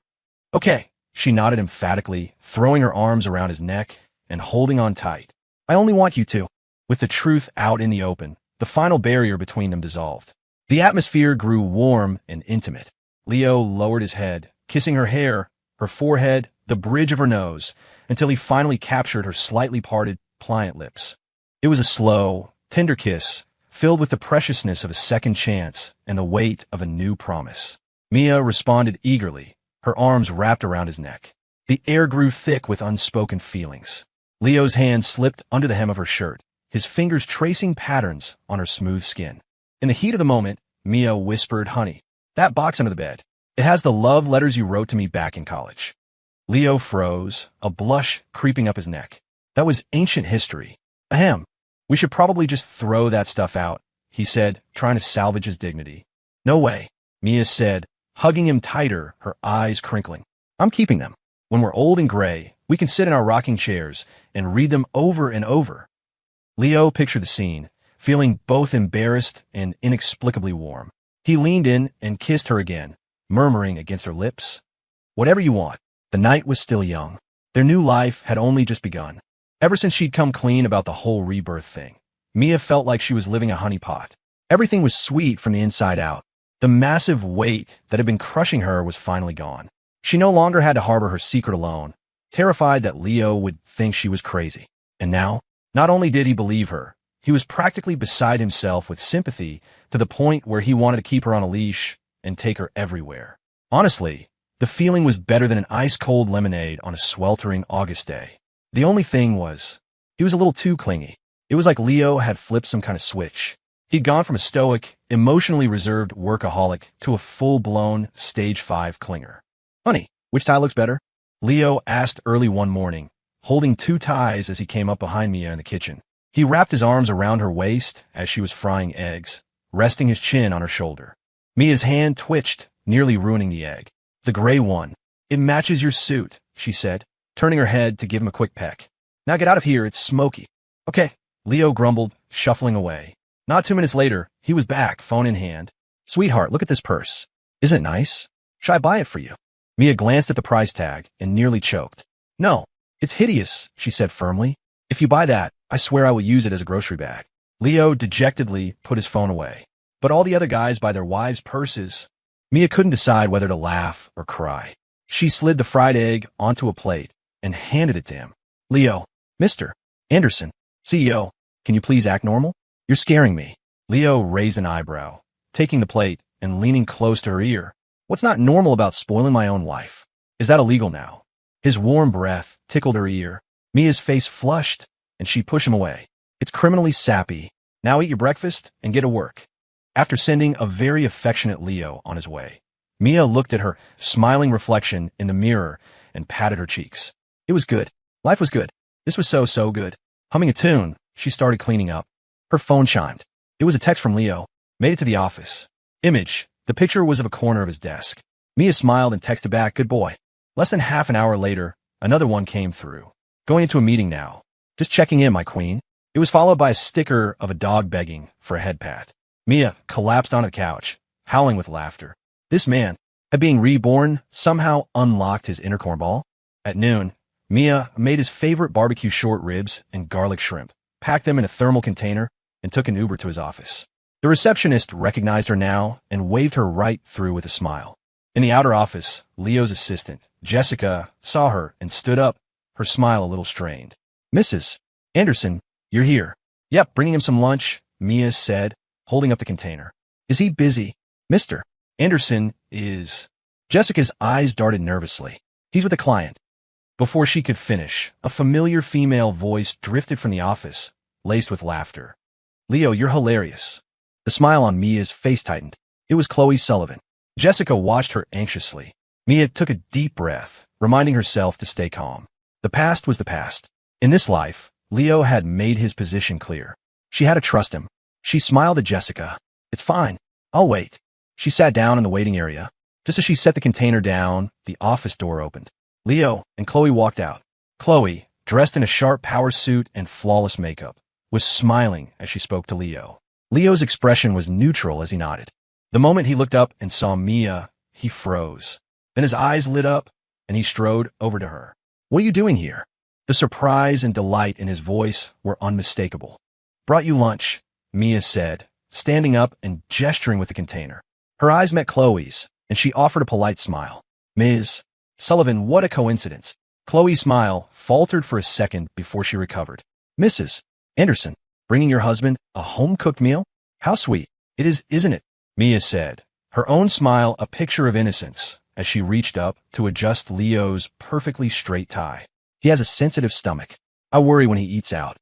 Okay, she nodded emphatically, throwing her arms around his neck and holding on tight. I only want you to. With the truth out in the open, the final barrier between them dissolved. The atmosphere grew warm and intimate. Leo lowered his head, kissing her hair, her forehead, the bridge of her nose, until he finally captured her slightly parted, pliant lips. It was a slow, tender kiss, filled with the preciousness of a second chance and the weight of a new promise. Mia responded eagerly, her arms wrapped around his neck. The air grew thick with unspoken feelings. Leo's hand slipped under the hem of her shirt, his fingers tracing patterns on her smooth skin. In the heat of the moment, Mia whispered, Honey, that box under the bed. It has the love letters you wrote to me back in college. Leo froze, a blush creeping up his neck. That was ancient history. Ahem. We should probably just throw that stuff out, he said, trying to salvage his dignity. No way, Mia said, hugging him tighter, her eyes crinkling. I'm keeping them. When we're old and gray, we can sit in our rocking chairs and read them over and over. Leo pictured the scene, feeling both embarrassed and inexplicably warm. He leaned in and kissed her again, murmuring against her lips. Whatever you want. The night was still young. Their new life had only just begun. Ever since she'd come clean about the whole rebirth thing, Mia felt like she was living a honeypot. Everything was sweet from the inside out. The massive weight that had been crushing her was finally gone. She no longer had to harbor her secret alone, terrified that Leo would think she was crazy. And now, not only did he believe her, he was practically beside himself with sympathy to the point where he wanted to keep her on a leash and take her everywhere. Honestly, the feeling was better than an ice-cold lemonade on a sweltering August day. The only thing was, he was a little too clingy. It was like Leo had flipped some kind of switch. He'd gone from a stoic, emotionally reserved workaholic to a full-blown stage 5 clinger. Honey, which tie looks better? Leo asked early one morning, holding 2 ties as he came up behind Mia in the kitchen. He wrapped his arms around her waist as she was frying eggs, resting his chin on her shoulder. Mia's hand twitched, nearly ruining the egg. The gray one. It matches your suit, she said, turning her head to give him a quick peck. Now get out of here, it's smoky. Okay, Leo grumbled, shuffling away. Not 2 minutes later, he was back, phone in hand. Sweetheart, look at this purse. Isn't it nice? Should I buy it for you? Mia glanced at the price tag and nearly choked. No, it's hideous, she said firmly. If you buy that, I swear I will use it as a grocery bag. Leo dejectedly put his phone away. But all the other guys buy their wives' purses. Mia couldn't decide whether to laugh or cry. She slid the fried egg onto a plate and handed it to him. Leo, Mr. Anderson, CEO, can you please act normal? You're scaring me. Leo raised an eyebrow, taking the plate and leaning close to her ear. What's not normal about spoiling my own wife? Is that illegal now? His warm breath tickled her ear. Mia's face flushed, and she pushed him away. It's criminally sappy. Now eat your breakfast and get to work. After sending a very affectionate Leo on his way, Mia looked at her smiling reflection in the mirror and patted her cheeks. It was good. Life was good. This was so good. Humming a tune, she started cleaning up. Her phone chimed. It was a text from Leo. Made it to the office. Image. The picture was of a corner of his desk. Mia smiled and texted back, good boy. Less than half an hour later, another one came through. Going into a meeting now. Just checking in, my queen. It was followed by a sticker of a dog begging for a head pat. Mia collapsed onto the couch, howling with laughter. This man, at being reborn, somehow unlocked his inner cornball. At noon, Mia made his favorite barbecue short ribs and garlic shrimp, packed them in a thermal container, and took an Uber to his office. The receptionist recognized her now and waved her right through with a smile. In the outer office, Leo's assistant, Jessica, saw her and stood up, her smile a little strained. "Mrs. Anderson, you're here." "Yep, bringing him some lunch," Mia said, holding up the container. "Is he busy?" "Mr. Anderson is—" Jessica's eyes darted nervously. "He's with a client." Before she could finish, a familiar female voice drifted from the office, laced with laughter. "Leo, you're hilarious." The smile on Mia's face tightened. It was Chloe Sullivan. Jessica watched her anxiously. Mia took a deep breath, reminding herself to stay calm. The past was the past. In this life, Leo had made his position clear. She had to trust him. She smiled at Jessica. "It's fine. I'll wait." She sat down in the waiting area. Just as she set the container down, the office door opened. Leo and Chloe walked out. Chloe, dressed in a sharp power suit and flawless makeup, was smiling as she spoke to Leo. Leo's expression was neutral as he nodded. The moment he looked up and saw Mia, he froze. Then his eyes lit up, and he strode over to her. "What are you doing here?" The surprise and delight in his voice were unmistakable. "Brought you lunch," Mia said, standing up and gesturing with the container. Her eyes met Chloe's, and she offered a polite smile. "Ms. Sullivan, what a coincidence." Chloe's smile faltered for a second before she recovered. "Mrs. Anderson, bringing your husband a home-cooked meal? How sweet. It is, isn't it?" Mia said, her own smile a picture of innocence as she reached up to adjust Leo's perfectly straight tie. "He has a sensitive stomach. I worry when he eats out."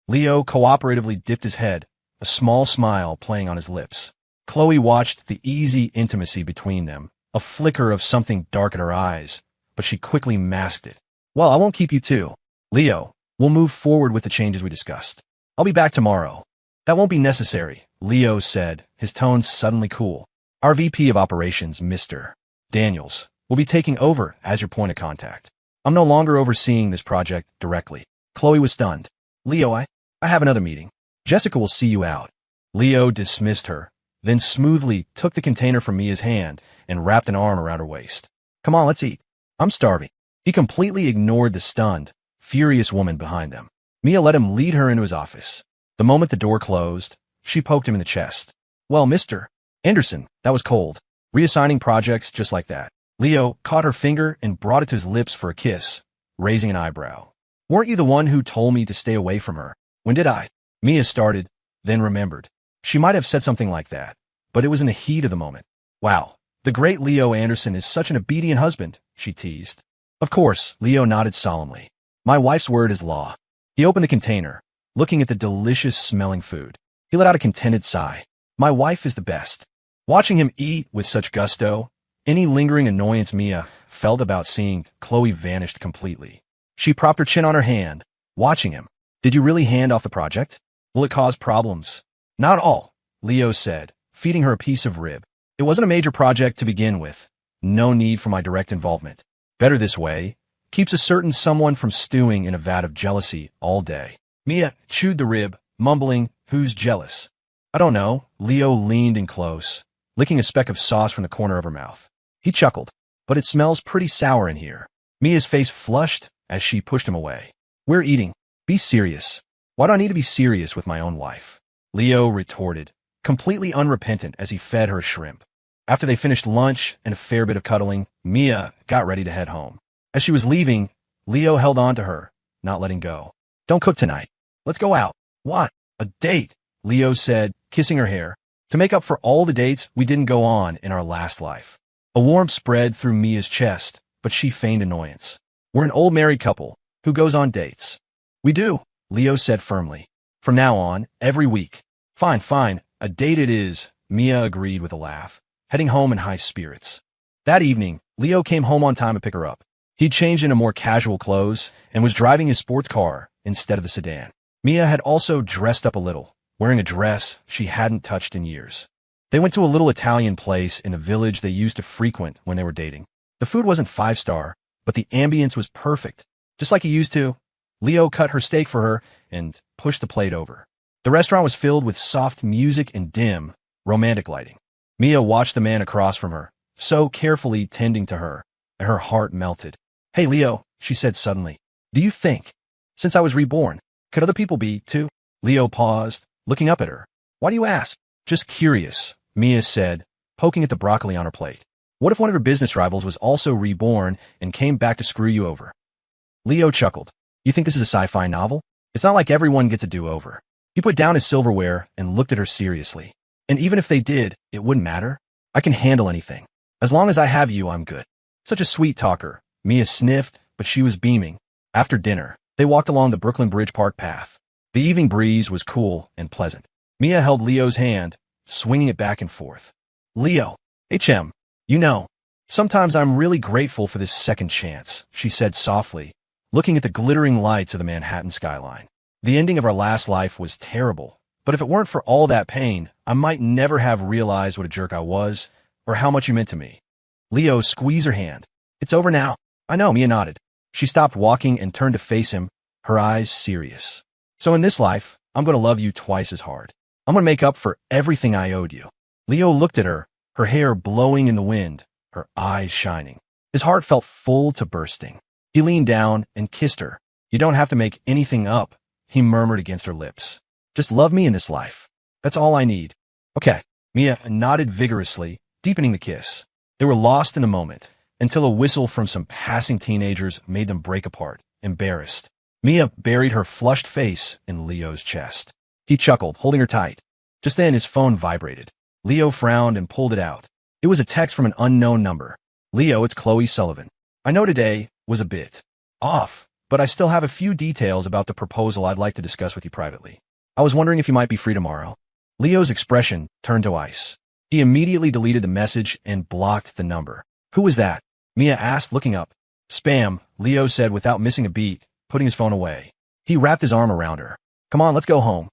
Leo cooperatively dipped his head, a small smile playing on his lips. Chloe watched the easy intimacy between them, a flicker of something dark in her eyes, but she quickly masked it. "Well, I won't keep you too. Leo, we'll move forward with the changes we discussed. I'll be back tomorrow." "That won't be necessary," Leo said, his tone suddenly cool. "Our VP of Operations, Mr. Daniels, will be taking over as your point of contact. I'm no longer overseeing this project directly." Chloe was stunned. "Leo, I have another meeting. Jessica will see you out." Leo dismissed her, then smoothly took the container from Mia's hand and wrapped an arm around her waist. "Come on, let's eat. I'm starving." He completely ignored the stunned, furious woman behind them. Mia let him lead her into his office. The moment the door closed, she poked him in the chest. "Well, Mr. Anderson, that was cold. Reassigning projects just like that." Leo caught her finger and brought it to his lips for a kiss, raising an eyebrow. "Weren't you the one who told me to stay away from her?" "When did I?" Mia started, then remembered. She might have said something like that, but it was in the heat of the moment. "Wow, the great Leo Anderson is such an obedient husband," she teased. "Of course," Leo nodded solemnly. "My wife's word is law." He opened the container, looking at the delicious-smelling food. He let out a contented sigh. "My wife is the best." Watching him eat with such gusto, any lingering annoyance Mia felt about seeing Chloe vanished completely. She propped her chin on her hand, watching him. "Did you really hand off the project? Will it cause problems?" "Not all," Leo said, feeding her a piece of rib. "It wasn't a major project to begin with. No need for my direct involvement. Better this way. Keeps a certain someone from stewing in a vat of jealousy all day." Mia chewed the rib, mumbling, "Who's jealous?" "I don't know." Leo leaned in close, licking a speck of sauce from the corner of her mouth. He chuckled. "But it smells pretty sour in here." Mia's face flushed as she pushed him away. "We're eating. Be serious." "Why do I need to be serious with my own wife?" Leo retorted, completely unrepentant as he fed her shrimp. After they finished lunch and a fair bit of cuddling, Mia got ready to head home. As she was leaving, Leo held on to her, not letting go. "Don't cook tonight. Let's go out." "What? A date?" Leo said, kissing her hair. "To make up for all the dates we didn't go on in our last life." A warmth spread through Mia's chest, but she feigned annoyance. "We're an old married couple who goes on dates." "We do," Leo said firmly. "From now on, every week." Fine, fine. A date it is," Mia agreed with a laugh, heading home in high spirits. That evening, Leo came home on time to pick her up. He'd changed into more casual clothes and was driving his sports car instead of the sedan. Mia had also dressed up a little, wearing a dress she hadn't touched in years. They went to a little Italian place in the village they used to frequent when they were dating. The food wasn't 5-star, but the ambience was perfect, just like he used to. Leo cut her steak for her and pushed the plate over. The restaurant was filled with soft music and dim, romantic lighting. Mia watched the man across from her, so carefully tending to her, and her heart melted. "Hey, Leo," she said suddenly, "do you think, since I was reborn, could other people be, too?" Leo paused, looking up at her. Why do you ask? Just curious, Mia said, poking at the broccoli on her plate. What if one of her business rivals was also reborn and came back to screw you over? Leo chuckled. You think this is a sci-fi novel? It's not like everyone gets a do-over. He put down his silverware and looked at her seriously. And even if they did, it wouldn't matter. I can handle anything. As long as I have you, I'm good. Such a sweet talker. Mia sniffed, but she was beaming. After dinner, they walked along the Brooklyn Bridge Park path. The evening breeze was cool and pleasant. Mia held Leo's hand, swinging it back and forth. Leo, HM, you know, sometimes I'm really grateful for this second chance, she said softly, looking at the glittering lights of the Manhattan skyline. The ending of our last life was terrible, but if it weren't for all that pain, I might never have realized what a jerk I was, or how much you meant to me. Leo squeezed her hand. It's over now. I know, Mia nodded. She stopped walking and turned to face him, her eyes serious. So in this life, I'm going to love you twice as hard. I'm going to make up for everything I owed you. Leo looked at her, her hair blowing in the wind, her eyes shining. His heart felt full to bursting. He leaned down and kissed her. You don't have to make anything up, he murmured against her lips. Just love me in this life. That's all I need. Okay. Mia nodded vigorously, deepening the kiss. They were lost in the moment, until a whistle from some passing teenagers made them break apart, embarrassed. Mia buried her flushed face in Leo's chest. He chuckled, holding her tight. Just then his phone vibrated. Leo frowned and pulled it out. It was a text from an unknown number. Leo, it's Chloe Sullivan. I know today was a bit off, but I still have a few details about the proposal I'd like to discuss with you privately. I was wondering if you might be free tomorrow. Leo's expression turned to ice. He immediately deleted the message and blocked the number. Who was that? Mia asked, looking up. Spam, Leo said without missing a beat, putting his phone away. He wrapped his arm around her. Come on, let's go home.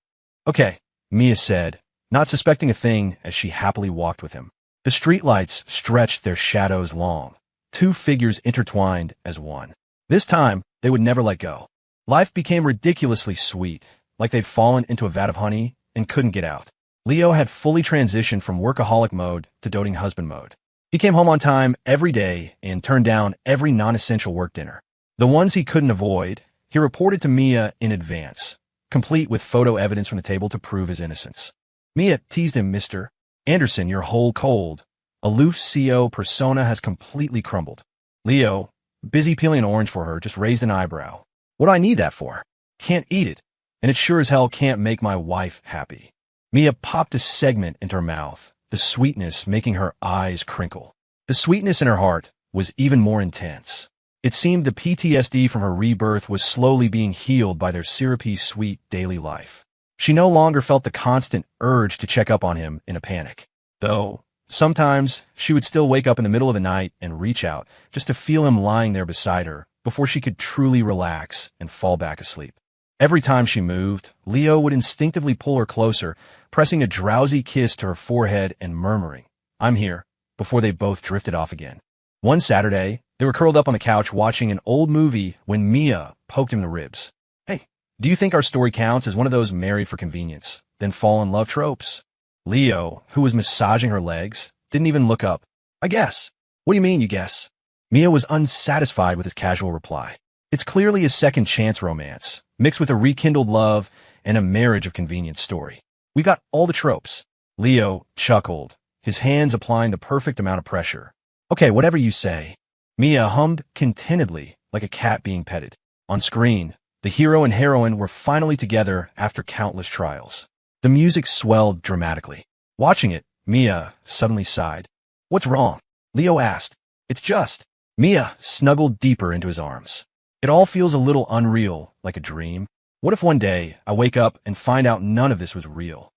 Okay, Mia said, not suspecting a thing as she happily walked with him. The streetlights stretched their shadows long. Two figures intertwined as one. This time, they would never let go. Life became ridiculously sweet, like they'd fallen into a vat of honey and couldn't get out. Leo had fully transitioned from workaholic mode to doting husband mode. He came home on time every day and turned down every non-essential work dinner. The ones he couldn't avoid, he reported to Mia in advance, complete with photo evidence from the table to prove his innocence. Mia teased him, Mr. Anderson, you're whole cold. Aloof CO persona has completely crumbled. Leo, busy peeling an orange for her, just raised an eyebrow. What do I need that for? Can't eat it, and it sure as hell can't make my wife happy. Mia popped a segment into her mouth, the sweetness making her eyes crinkle. The sweetness in her heart was even more intense. It seemed the PTSD from her rebirth was slowly being healed by their syrupy sweet daily life. She no longer felt the constant urge to check up on him in a panic. Though, sometimes she would still wake up in the middle of the night and reach out just to feel him lying there beside her before she could truly relax and fall back asleep. Every time she moved, Leo would instinctively pull her closer, pressing a drowsy kiss to her forehead and murmuring, I'm here, before they both drifted off again. One Saturday, they were curled up on the couch watching an old movie when Mia poked him in the ribs. Hey, do you think our story counts as one of those married for convenience, then fall in love tropes? Leo, who was massaging her legs, didn't even look up. I guess. What do you mean, you guess? Mia was unsatisfied with his casual reply. It's clearly a second chance romance, mixed with a rekindled love and a marriage of convenience story. We got all the tropes. Leo chuckled, his hands applying the perfect amount of pressure. Okay, whatever you say. Mia hummed contentedly, like a cat being petted. On screen, the hero and heroine were finally together after countless trials. The music swelled dramatically. Watching it, Mia suddenly sighed. What's wrong? Leo asked. It's just. Mia snuggled deeper into his arms. It all feels a little unreal, like a dream. What if one day I wake up and find out none of this was real?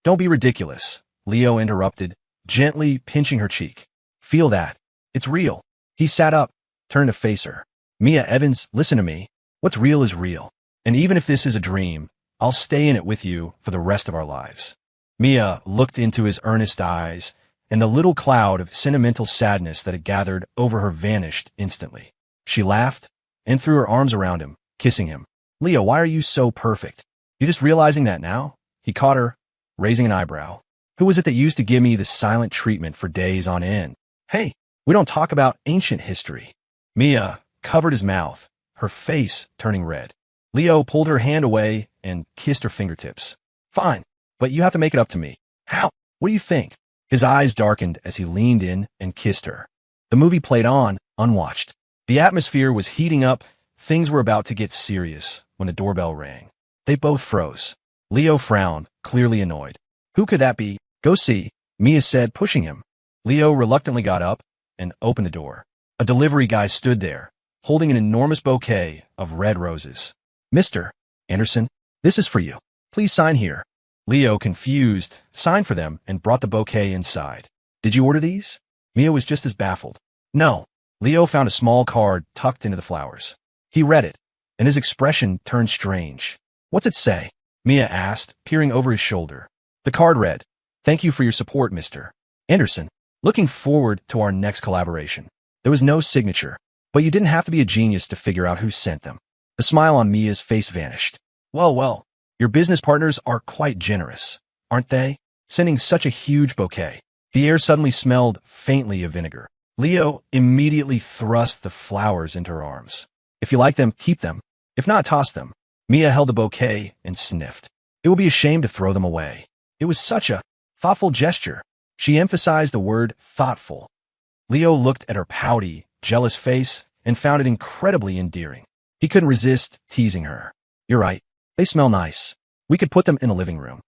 Don't be ridiculous, Leo interrupted, gently pinching her cheek. Feel that. It's real. He sat up, turned to face her. Mia Evans, listen to me. What's real is real. And even if this is a dream, I'll stay in it with you for the rest of our lives. Mia looked into his earnest eyes, and the little cloud of sentimental sadness that had gathered over her vanished instantly. She laughed and threw her arms around him, kissing him. Leo, why are you so perfect? You just realizing that now? He caught her, raising an eyebrow. Who was it that used to give me the silent treatment for days on end? Hey, we don't talk about ancient history. Mia covered his mouth, her face turning red. Leo pulled her hand away and kissed her fingertips. Fine, but you have to make it up to me. How? What do you think? His eyes darkened as he leaned in and kissed her. The movie played on, unwatched. The atmosphere was heating up. Things were about to get serious when the doorbell rang. They both froze. Leo frowned, clearly annoyed. Who could that be? Go see, Mia said, pushing him. Leo reluctantly got up and opened the door. A delivery guy stood there, holding an enormous bouquet of red roses. Mr. Anderson, this is for you. Please sign here. Leo, confused, signed for them and brought the bouquet inside. Did you order these? Mia was just as baffled. No. Leo found a small card tucked into the flowers. He read it, and his expression turned strange. What's it say? Mia asked, peering over his shoulder. The card read, "Thank you for your support, Mr. Anderson. Looking forward to our next collaboration." There was no signature, but you didn't have to be a genius to figure out who sent them. The smile on Mia's face vanished. Well, your business partners are quite generous, aren't they? Sending such a huge bouquet. The air suddenly smelled faintly of vinegar. Leo immediately thrust the flowers into her arms. If you like them, keep them. If not, toss them. Mia held the bouquet and sniffed. It would be a shame to throw them away. It was such a thoughtful gesture. She emphasized the word thoughtful. Leo looked at her pouty, jealous face and found it incredibly endearing. He couldn't resist teasing her. You're right. They smell nice. We could put them in a living room.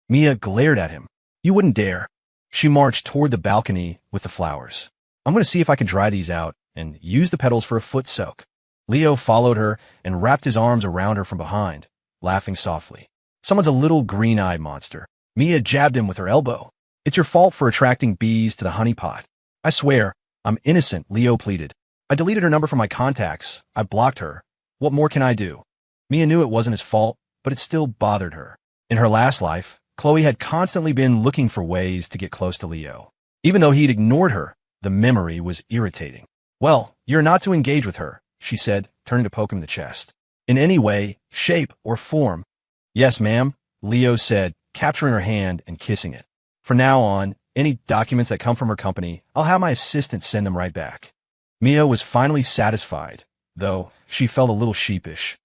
Mia glared at him. You wouldn't dare. She marched toward the balcony with the flowers. I'm going to see if I can dry these out and use the petals for a foot soak. Leo followed her and wrapped his arms around her from behind, laughing softly. Someone's a little green-eyed monster. Mia jabbed him with her elbow. It's your fault for attracting bees to the honeypot. I swear, I'm innocent, Leo pleaded. I deleted her number from my contacts. I blocked her. What more can I do? Mia knew it wasn't his fault, but it still bothered her. In her last life, Chloe had constantly been looking for ways to get close to Leo. Even though he'd ignored her, the memory was irritating. Well, you're not to engage with her, she said, turning to poke him in the chest. In any way, shape, or form. Yes, ma'am, Leo said, capturing her hand and kissing it. From now on, any documents that come from her company, I'll have my assistant send them right back. Mia was finally satisfied, though she felt a little sheepish.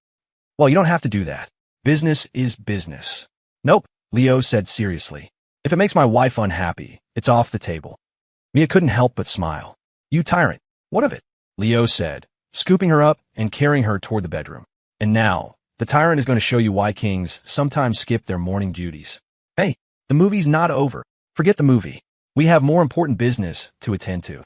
Well, you don't have to do that. Business is business. Nope, Leo said seriously. If it makes my wife unhappy, it's off the table. Mia couldn't help but smile. You tyrant, what of it? Leo said, scooping her up and carrying her toward the bedroom. And now, the tyrant is going to show you why kings sometimes skip their morning duties. Hey, the movie's not over. Forget the movie. We have more important business to attend to.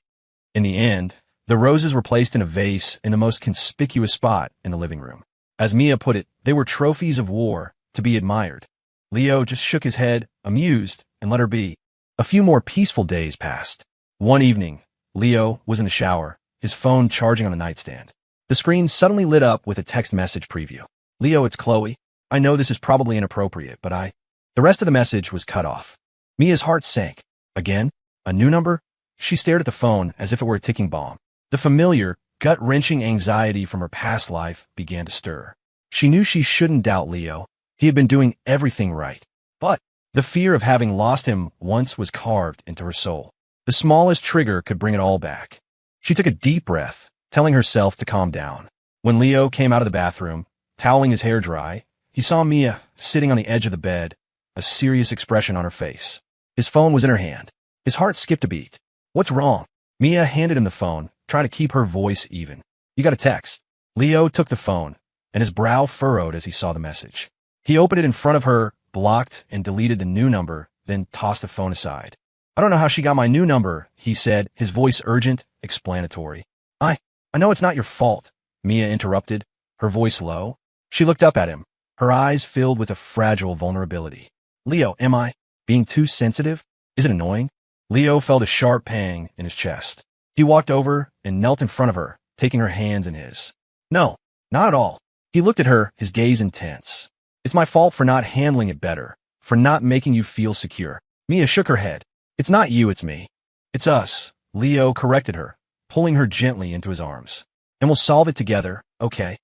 In the end, the roses were placed in a vase in the most conspicuous spot in the living room. As Mia put it, they were trophies of war to be admired. Leo just shook his head, amused, and let her be. A few more peaceful days passed. One evening, Leo was in the shower, his phone charging on the nightstand. The screen suddenly lit up with a text message preview. Leo, it's Chloe. I know this is probably inappropriate, but The rest of the message was cut off. Mia's heart sank. Again? A new number? She stared at the phone as if it were a ticking bomb. The familiar, gut-wrenching anxiety from her past life began to stir. She knew she shouldn't doubt Leo. He had been doing everything right. But the fear of having lost him once was carved into her soul. The smallest trigger could bring it all back. She took a deep breath, telling herself to calm down. When Leo came out of the bathroom, toweling his hair dry, he saw Mia sitting on the edge of the bed, a serious expression on her face. His phone was in her hand. His heart skipped a beat. What's wrong? Mia handed him the phone, trying to keep her voice even. You got a text. Leo took the phone, and his brow furrowed as he saw the message. He opened it in front of her, blocked and deleted the new number, then tossed the phone aside. I don't know how she got my new number, he said, his voice urgent, explanatory. I know it's not your fault, Mia interrupted, her voice low. She looked up at him, her eyes filled with a fragile vulnerability. Leo, am I being too sensitive? Is it annoying? Leo felt a sharp pang in his chest. He walked over and knelt in front of her, taking her hands in his. No, not at all. He looked at her, his gaze intense. It's my fault for not handling it better, for not making you feel secure. Mia shook her head. It's not you, it's me. It's us, Leo corrected her, pulling her gently into his arms. And we'll solve it together, okay?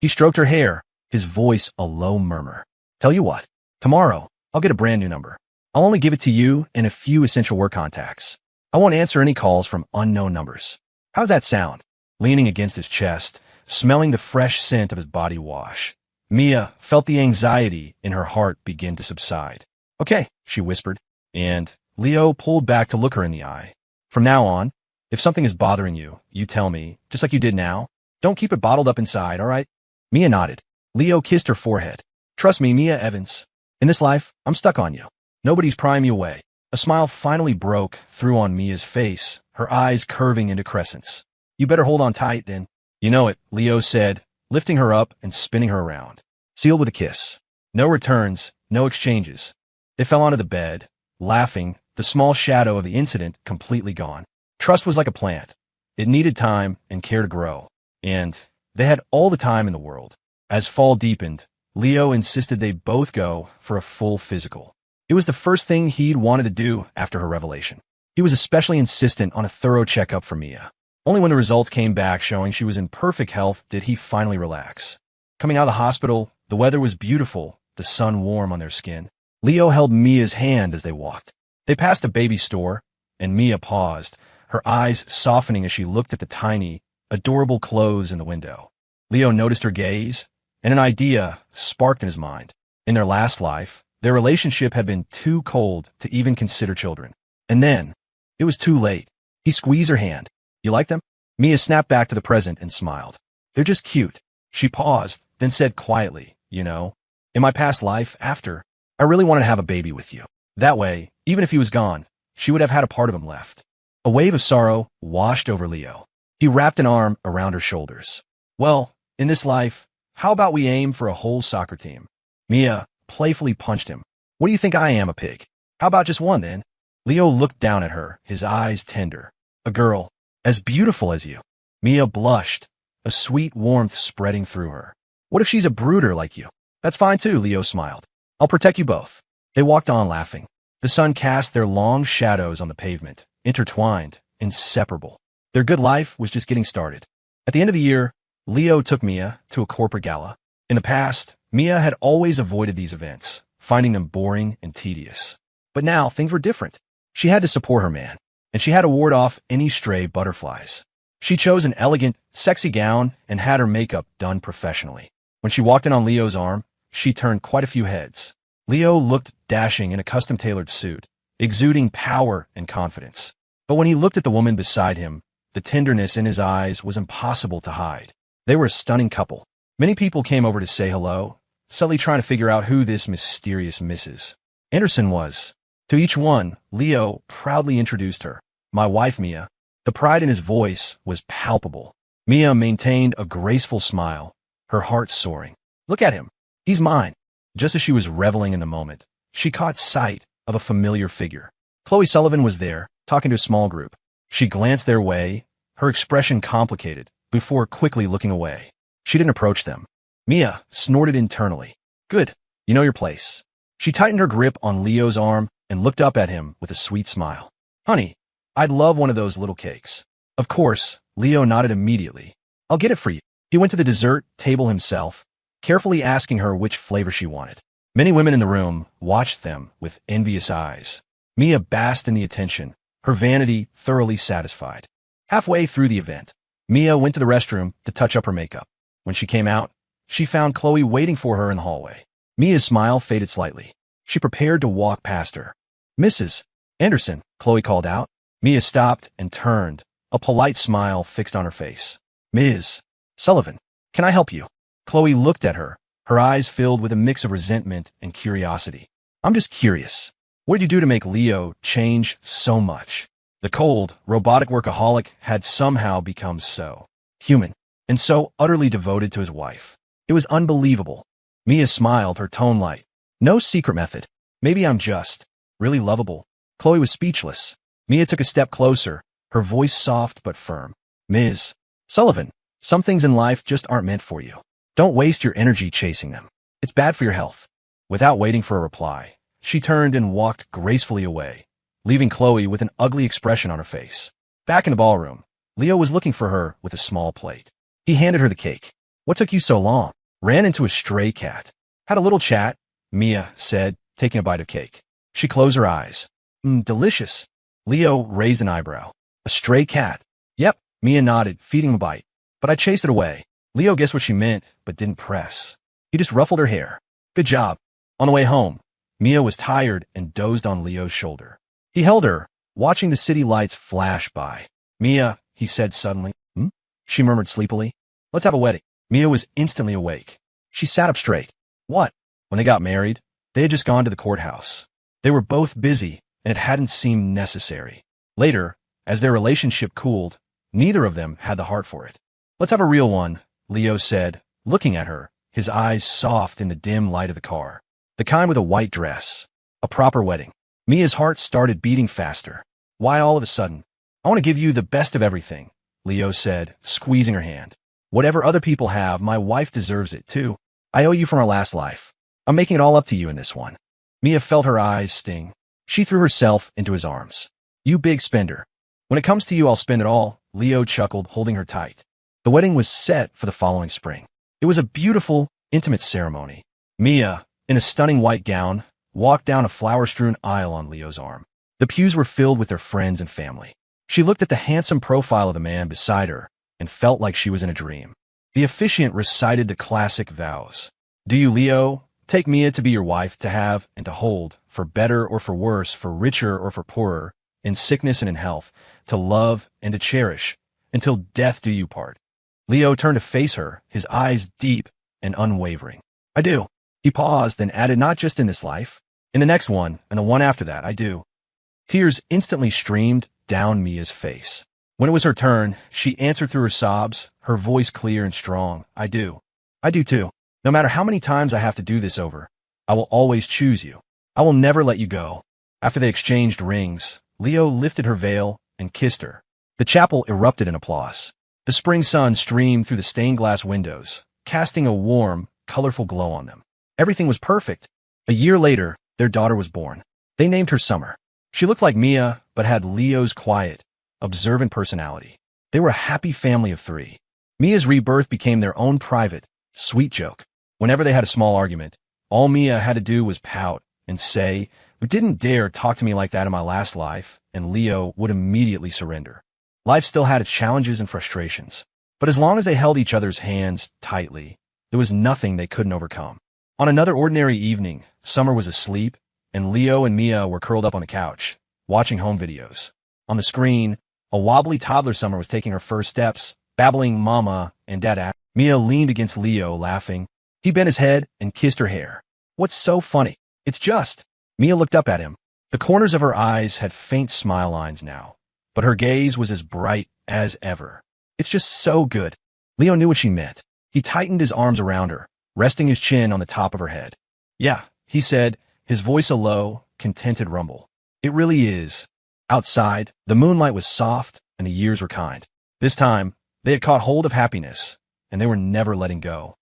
He stroked her hair, his voice a low murmur. Tell you what, tomorrow, I'll get a brand new number. I'll only give it to you and a few essential work contacts. I won't answer any calls from unknown numbers. How's that sound? Leaning against his chest, smelling the fresh scent of his body wash, Mia felt the anxiety in her heart begin to subside. Okay, she whispered, and Leo pulled back to look her in the eye. From now on, if something is bothering you, you tell me, just like you did now. Don't keep it bottled up inside, all right? Mia nodded. Leo kissed her forehead. Trust me, Mia Evans. In this life, I'm stuck on you. Nobody's prying you away. A smile finally broke through on Mia's face, her eyes curving into crescents. You better hold on tight, then. You know it, Leo said, lifting her up and spinning her around. Sealed with a kiss. No returns, no exchanges. They fell onto the bed, laughing, the small shadow of the incident completely gone. Trust was like a plant. It needed time and care to grow. And they had all the time in the world. As fall deepened, Leo insisted they both go for a full physical. It was the first thing he'd wanted to do after her revelation. He was especially insistent on a thorough checkup for Mia. Only when the results came back showing she was in perfect health did he finally relax. Coming out of the hospital, the weather was beautiful, the sun warm on their skin. Leo held Mia's hand as they walked. They passed a baby store, and Mia paused, her eyes softening as she looked at the tiny, adorable clothes in the window. Leo noticed her gaze, and an idea sparked in his mind. In their last life, their relationship had been too cold to even consider children. And then, it was too late. He squeezed her hand. You like them? Mia snapped back to the present and smiled. They're just cute. She paused, then said quietly, you know, in my past life, after, I really wanted to have a baby with you. That way, even if he was gone, she would have had a part of him left. A wave of sorrow washed over Leo. He wrapped an arm around her shoulders. Well, in this life, how about we aim for a whole soccer team? Mia playfully punched him. What do you think I am, a pig? How about just one, then? Leo looked down at her, his eyes tender. A girl, as beautiful as you. Mia blushed, a sweet warmth spreading through her. What if she's a brooder like you? That's fine too, Leo smiled. I'll protect you both. They walked on laughing. The sun cast their long shadows on the pavement, intertwined, inseparable. Their good life was just getting started. At the end of the year, Leo took Mia to a corporate gala. In the past, Mia had always avoided these events, finding them boring and tedious. But now things were different. She had to support her man, and she had to ward off any stray butterflies. She chose an elegant, sexy gown and had her makeup done professionally. When she walked in on Leo's arm, she turned quite a few heads. Leo looked dashing in a custom-tailored suit, exuding power and confidence. But when he looked at the woman beside him, the tenderness in his eyes was impossible to hide. They were a stunning couple. Many people came over to say hello, subtly trying to figure out who this mysterious Mrs. Anderson was. To each one, Leo proudly introduced her. My wife, Mia. The pride in his voice was palpable. Mia maintained a graceful smile, her heart soaring. Look at him. He's mine. Just as she was reveling in the moment, she caught sight of a familiar figure. Chloe Sullivan was there, talking to a small group. She glanced their way, her expression complicated, before quickly looking away. She didn't approach them. Mia snorted internally. Good. You know your place. She tightened her grip on Leo's arm and looked up at him with a sweet smile. Honey, I'd love one of those little cakes. Of course, Leo nodded immediately. I'll get it for you. He went to the dessert table himself, carefully asking her which flavor she wanted. Many women in the room watched them with envious eyes. Mia basked in the attention, her vanity thoroughly satisfied. Halfway through the event, Mia went to the restroom to touch up her makeup. When she came out, she found Chloe waiting for her in the hallway. Mia's smile faded slightly. She prepared to walk past her. Mrs. Anderson, Chloe called out. Mia stopped and turned, a polite smile fixed on her face. Ms. Sullivan, can I help you? Chloe looked at her, her eyes filled with a mix of resentment and curiosity. I'm just curious. What did you do to make Leo change so much? The cold, robotic workaholic had somehow become so human and so utterly devoted to his wife. It was unbelievable. Mia smiled, her tone light. No secret method. Maybe I'm just really lovable. Chloe was speechless. Mia took a step closer, her voice soft but firm. Ms. Sullivan, some things in life just aren't meant for you. Don't waste your energy chasing them. It's bad for your health. Without waiting for a reply, she turned and walked gracefully away, leaving Chloe with an ugly expression on her face. Back in the ballroom, Leo was looking for her with a small plate. He handed her the cake. What took you so long? Ran into a stray cat. Had a little chat, Mia said, taking a bite of cake. She closed her eyes. Delicious. Leo raised an eyebrow. A stray cat. Yep, Mia nodded, feeding him a bite. But I chased it away. Leo guessed what she meant, but didn't press. He just ruffled her hair. Good job. On the way home, Mia was tired and dozed on Leo's shoulder. He held her, watching the city lights flash by. Mia, he said suddenly. Hmm? She murmured sleepily. Let's have a wedding. Mia was instantly awake. She sat up straight. What? When they got married, they had just gone to the courthouse. They were both busy, and it hadn't seemed necessary. Later, as their relationship cooled, neither of them had the heart for it. Let's have a real one, Leo said, looking at her, his eyes soft in the dim light of the car. The kind with a white dress. A proper wedding. Mia's heart started beating faster. Why all of a sudden? I want to give you the best of everything, Leo said, squeezing her hand. Whatever other people have, my wife deserves it too. I owe you from our last life. I'm making it all up to you in this one. Mia felt her eyes sting. She threw herself into his arms. You big spender. When it comes to you, I'll spend it all, Leo chuckled, holding her tight. The wedding was set for the following spring. It was a beautiful, intimate ceremony. Mia, in a stunning white gown, walked down a flower-strewn aisle on Leo's arm. The pews were filled with their friends and family. She looked at the handsome profile of the man beside her and felt like she was in a dream. The officiant recited the classic vows. Do you, Leo, take Mia to be your wife, to have and to hold, for better or for worse, for richer or for poorer, in sickness and in health, to love and to cherish, until death do you part? Leo turned to face her, his eyes deep and unwavering. I do. He paused, then added, not just in this life, in the next one, and the one after that, I do. Tears instantly streamed down Mia's face. When it was her turn, she answered through her sobs, her voice clear and strong. I do. I do too. No matter how many times I have to do this over, I will always choose you. I will never let you go. After they exchanged rings, Leo lifted her veil and kissed her. The chapel erupted in applause. The spring sun streamed through the stained glass windows, casting a warm, colorful glow on them. Everything was perfect. A year later, their daughter was born. They named her Summer. She looked like Mia, but had Leo's quiet, observant personality. They were a happy family of three. Mia's rebirth became their own private, sweet joke. Whenever they had a small argument, all Mia had to do was pout and say, "You didn't dare talk to me like that in my last life," and Leo would immediately surrender. Life still had its challenges and frustrations, but as long as they held each other's hands tightly, there was nothing they couldn't overcome. On another ordinary evening, Summer was asleep, and Leo and Mia were curled up on the couch, watching home videos. On the screen, a wobbly toddler Summer was taking her first steps, babbling mama and dada. Mia leaned against Leo, laughing. He bent his head and kissed her hair. What's so funny? It's just. Mia looked up at him. The corners of her eyes had faint smile lines now, but her gaze was as bright as ever. It's just so good. Leo knew what she meant. He tightened his arms around her, resting his chin on the top of her head. Yeah, he said, his voice a low, contented rumble. It really is. Outside, the moonlight was soft and the years were kind. This time, they had caught hold of happiness, and they were never letting go.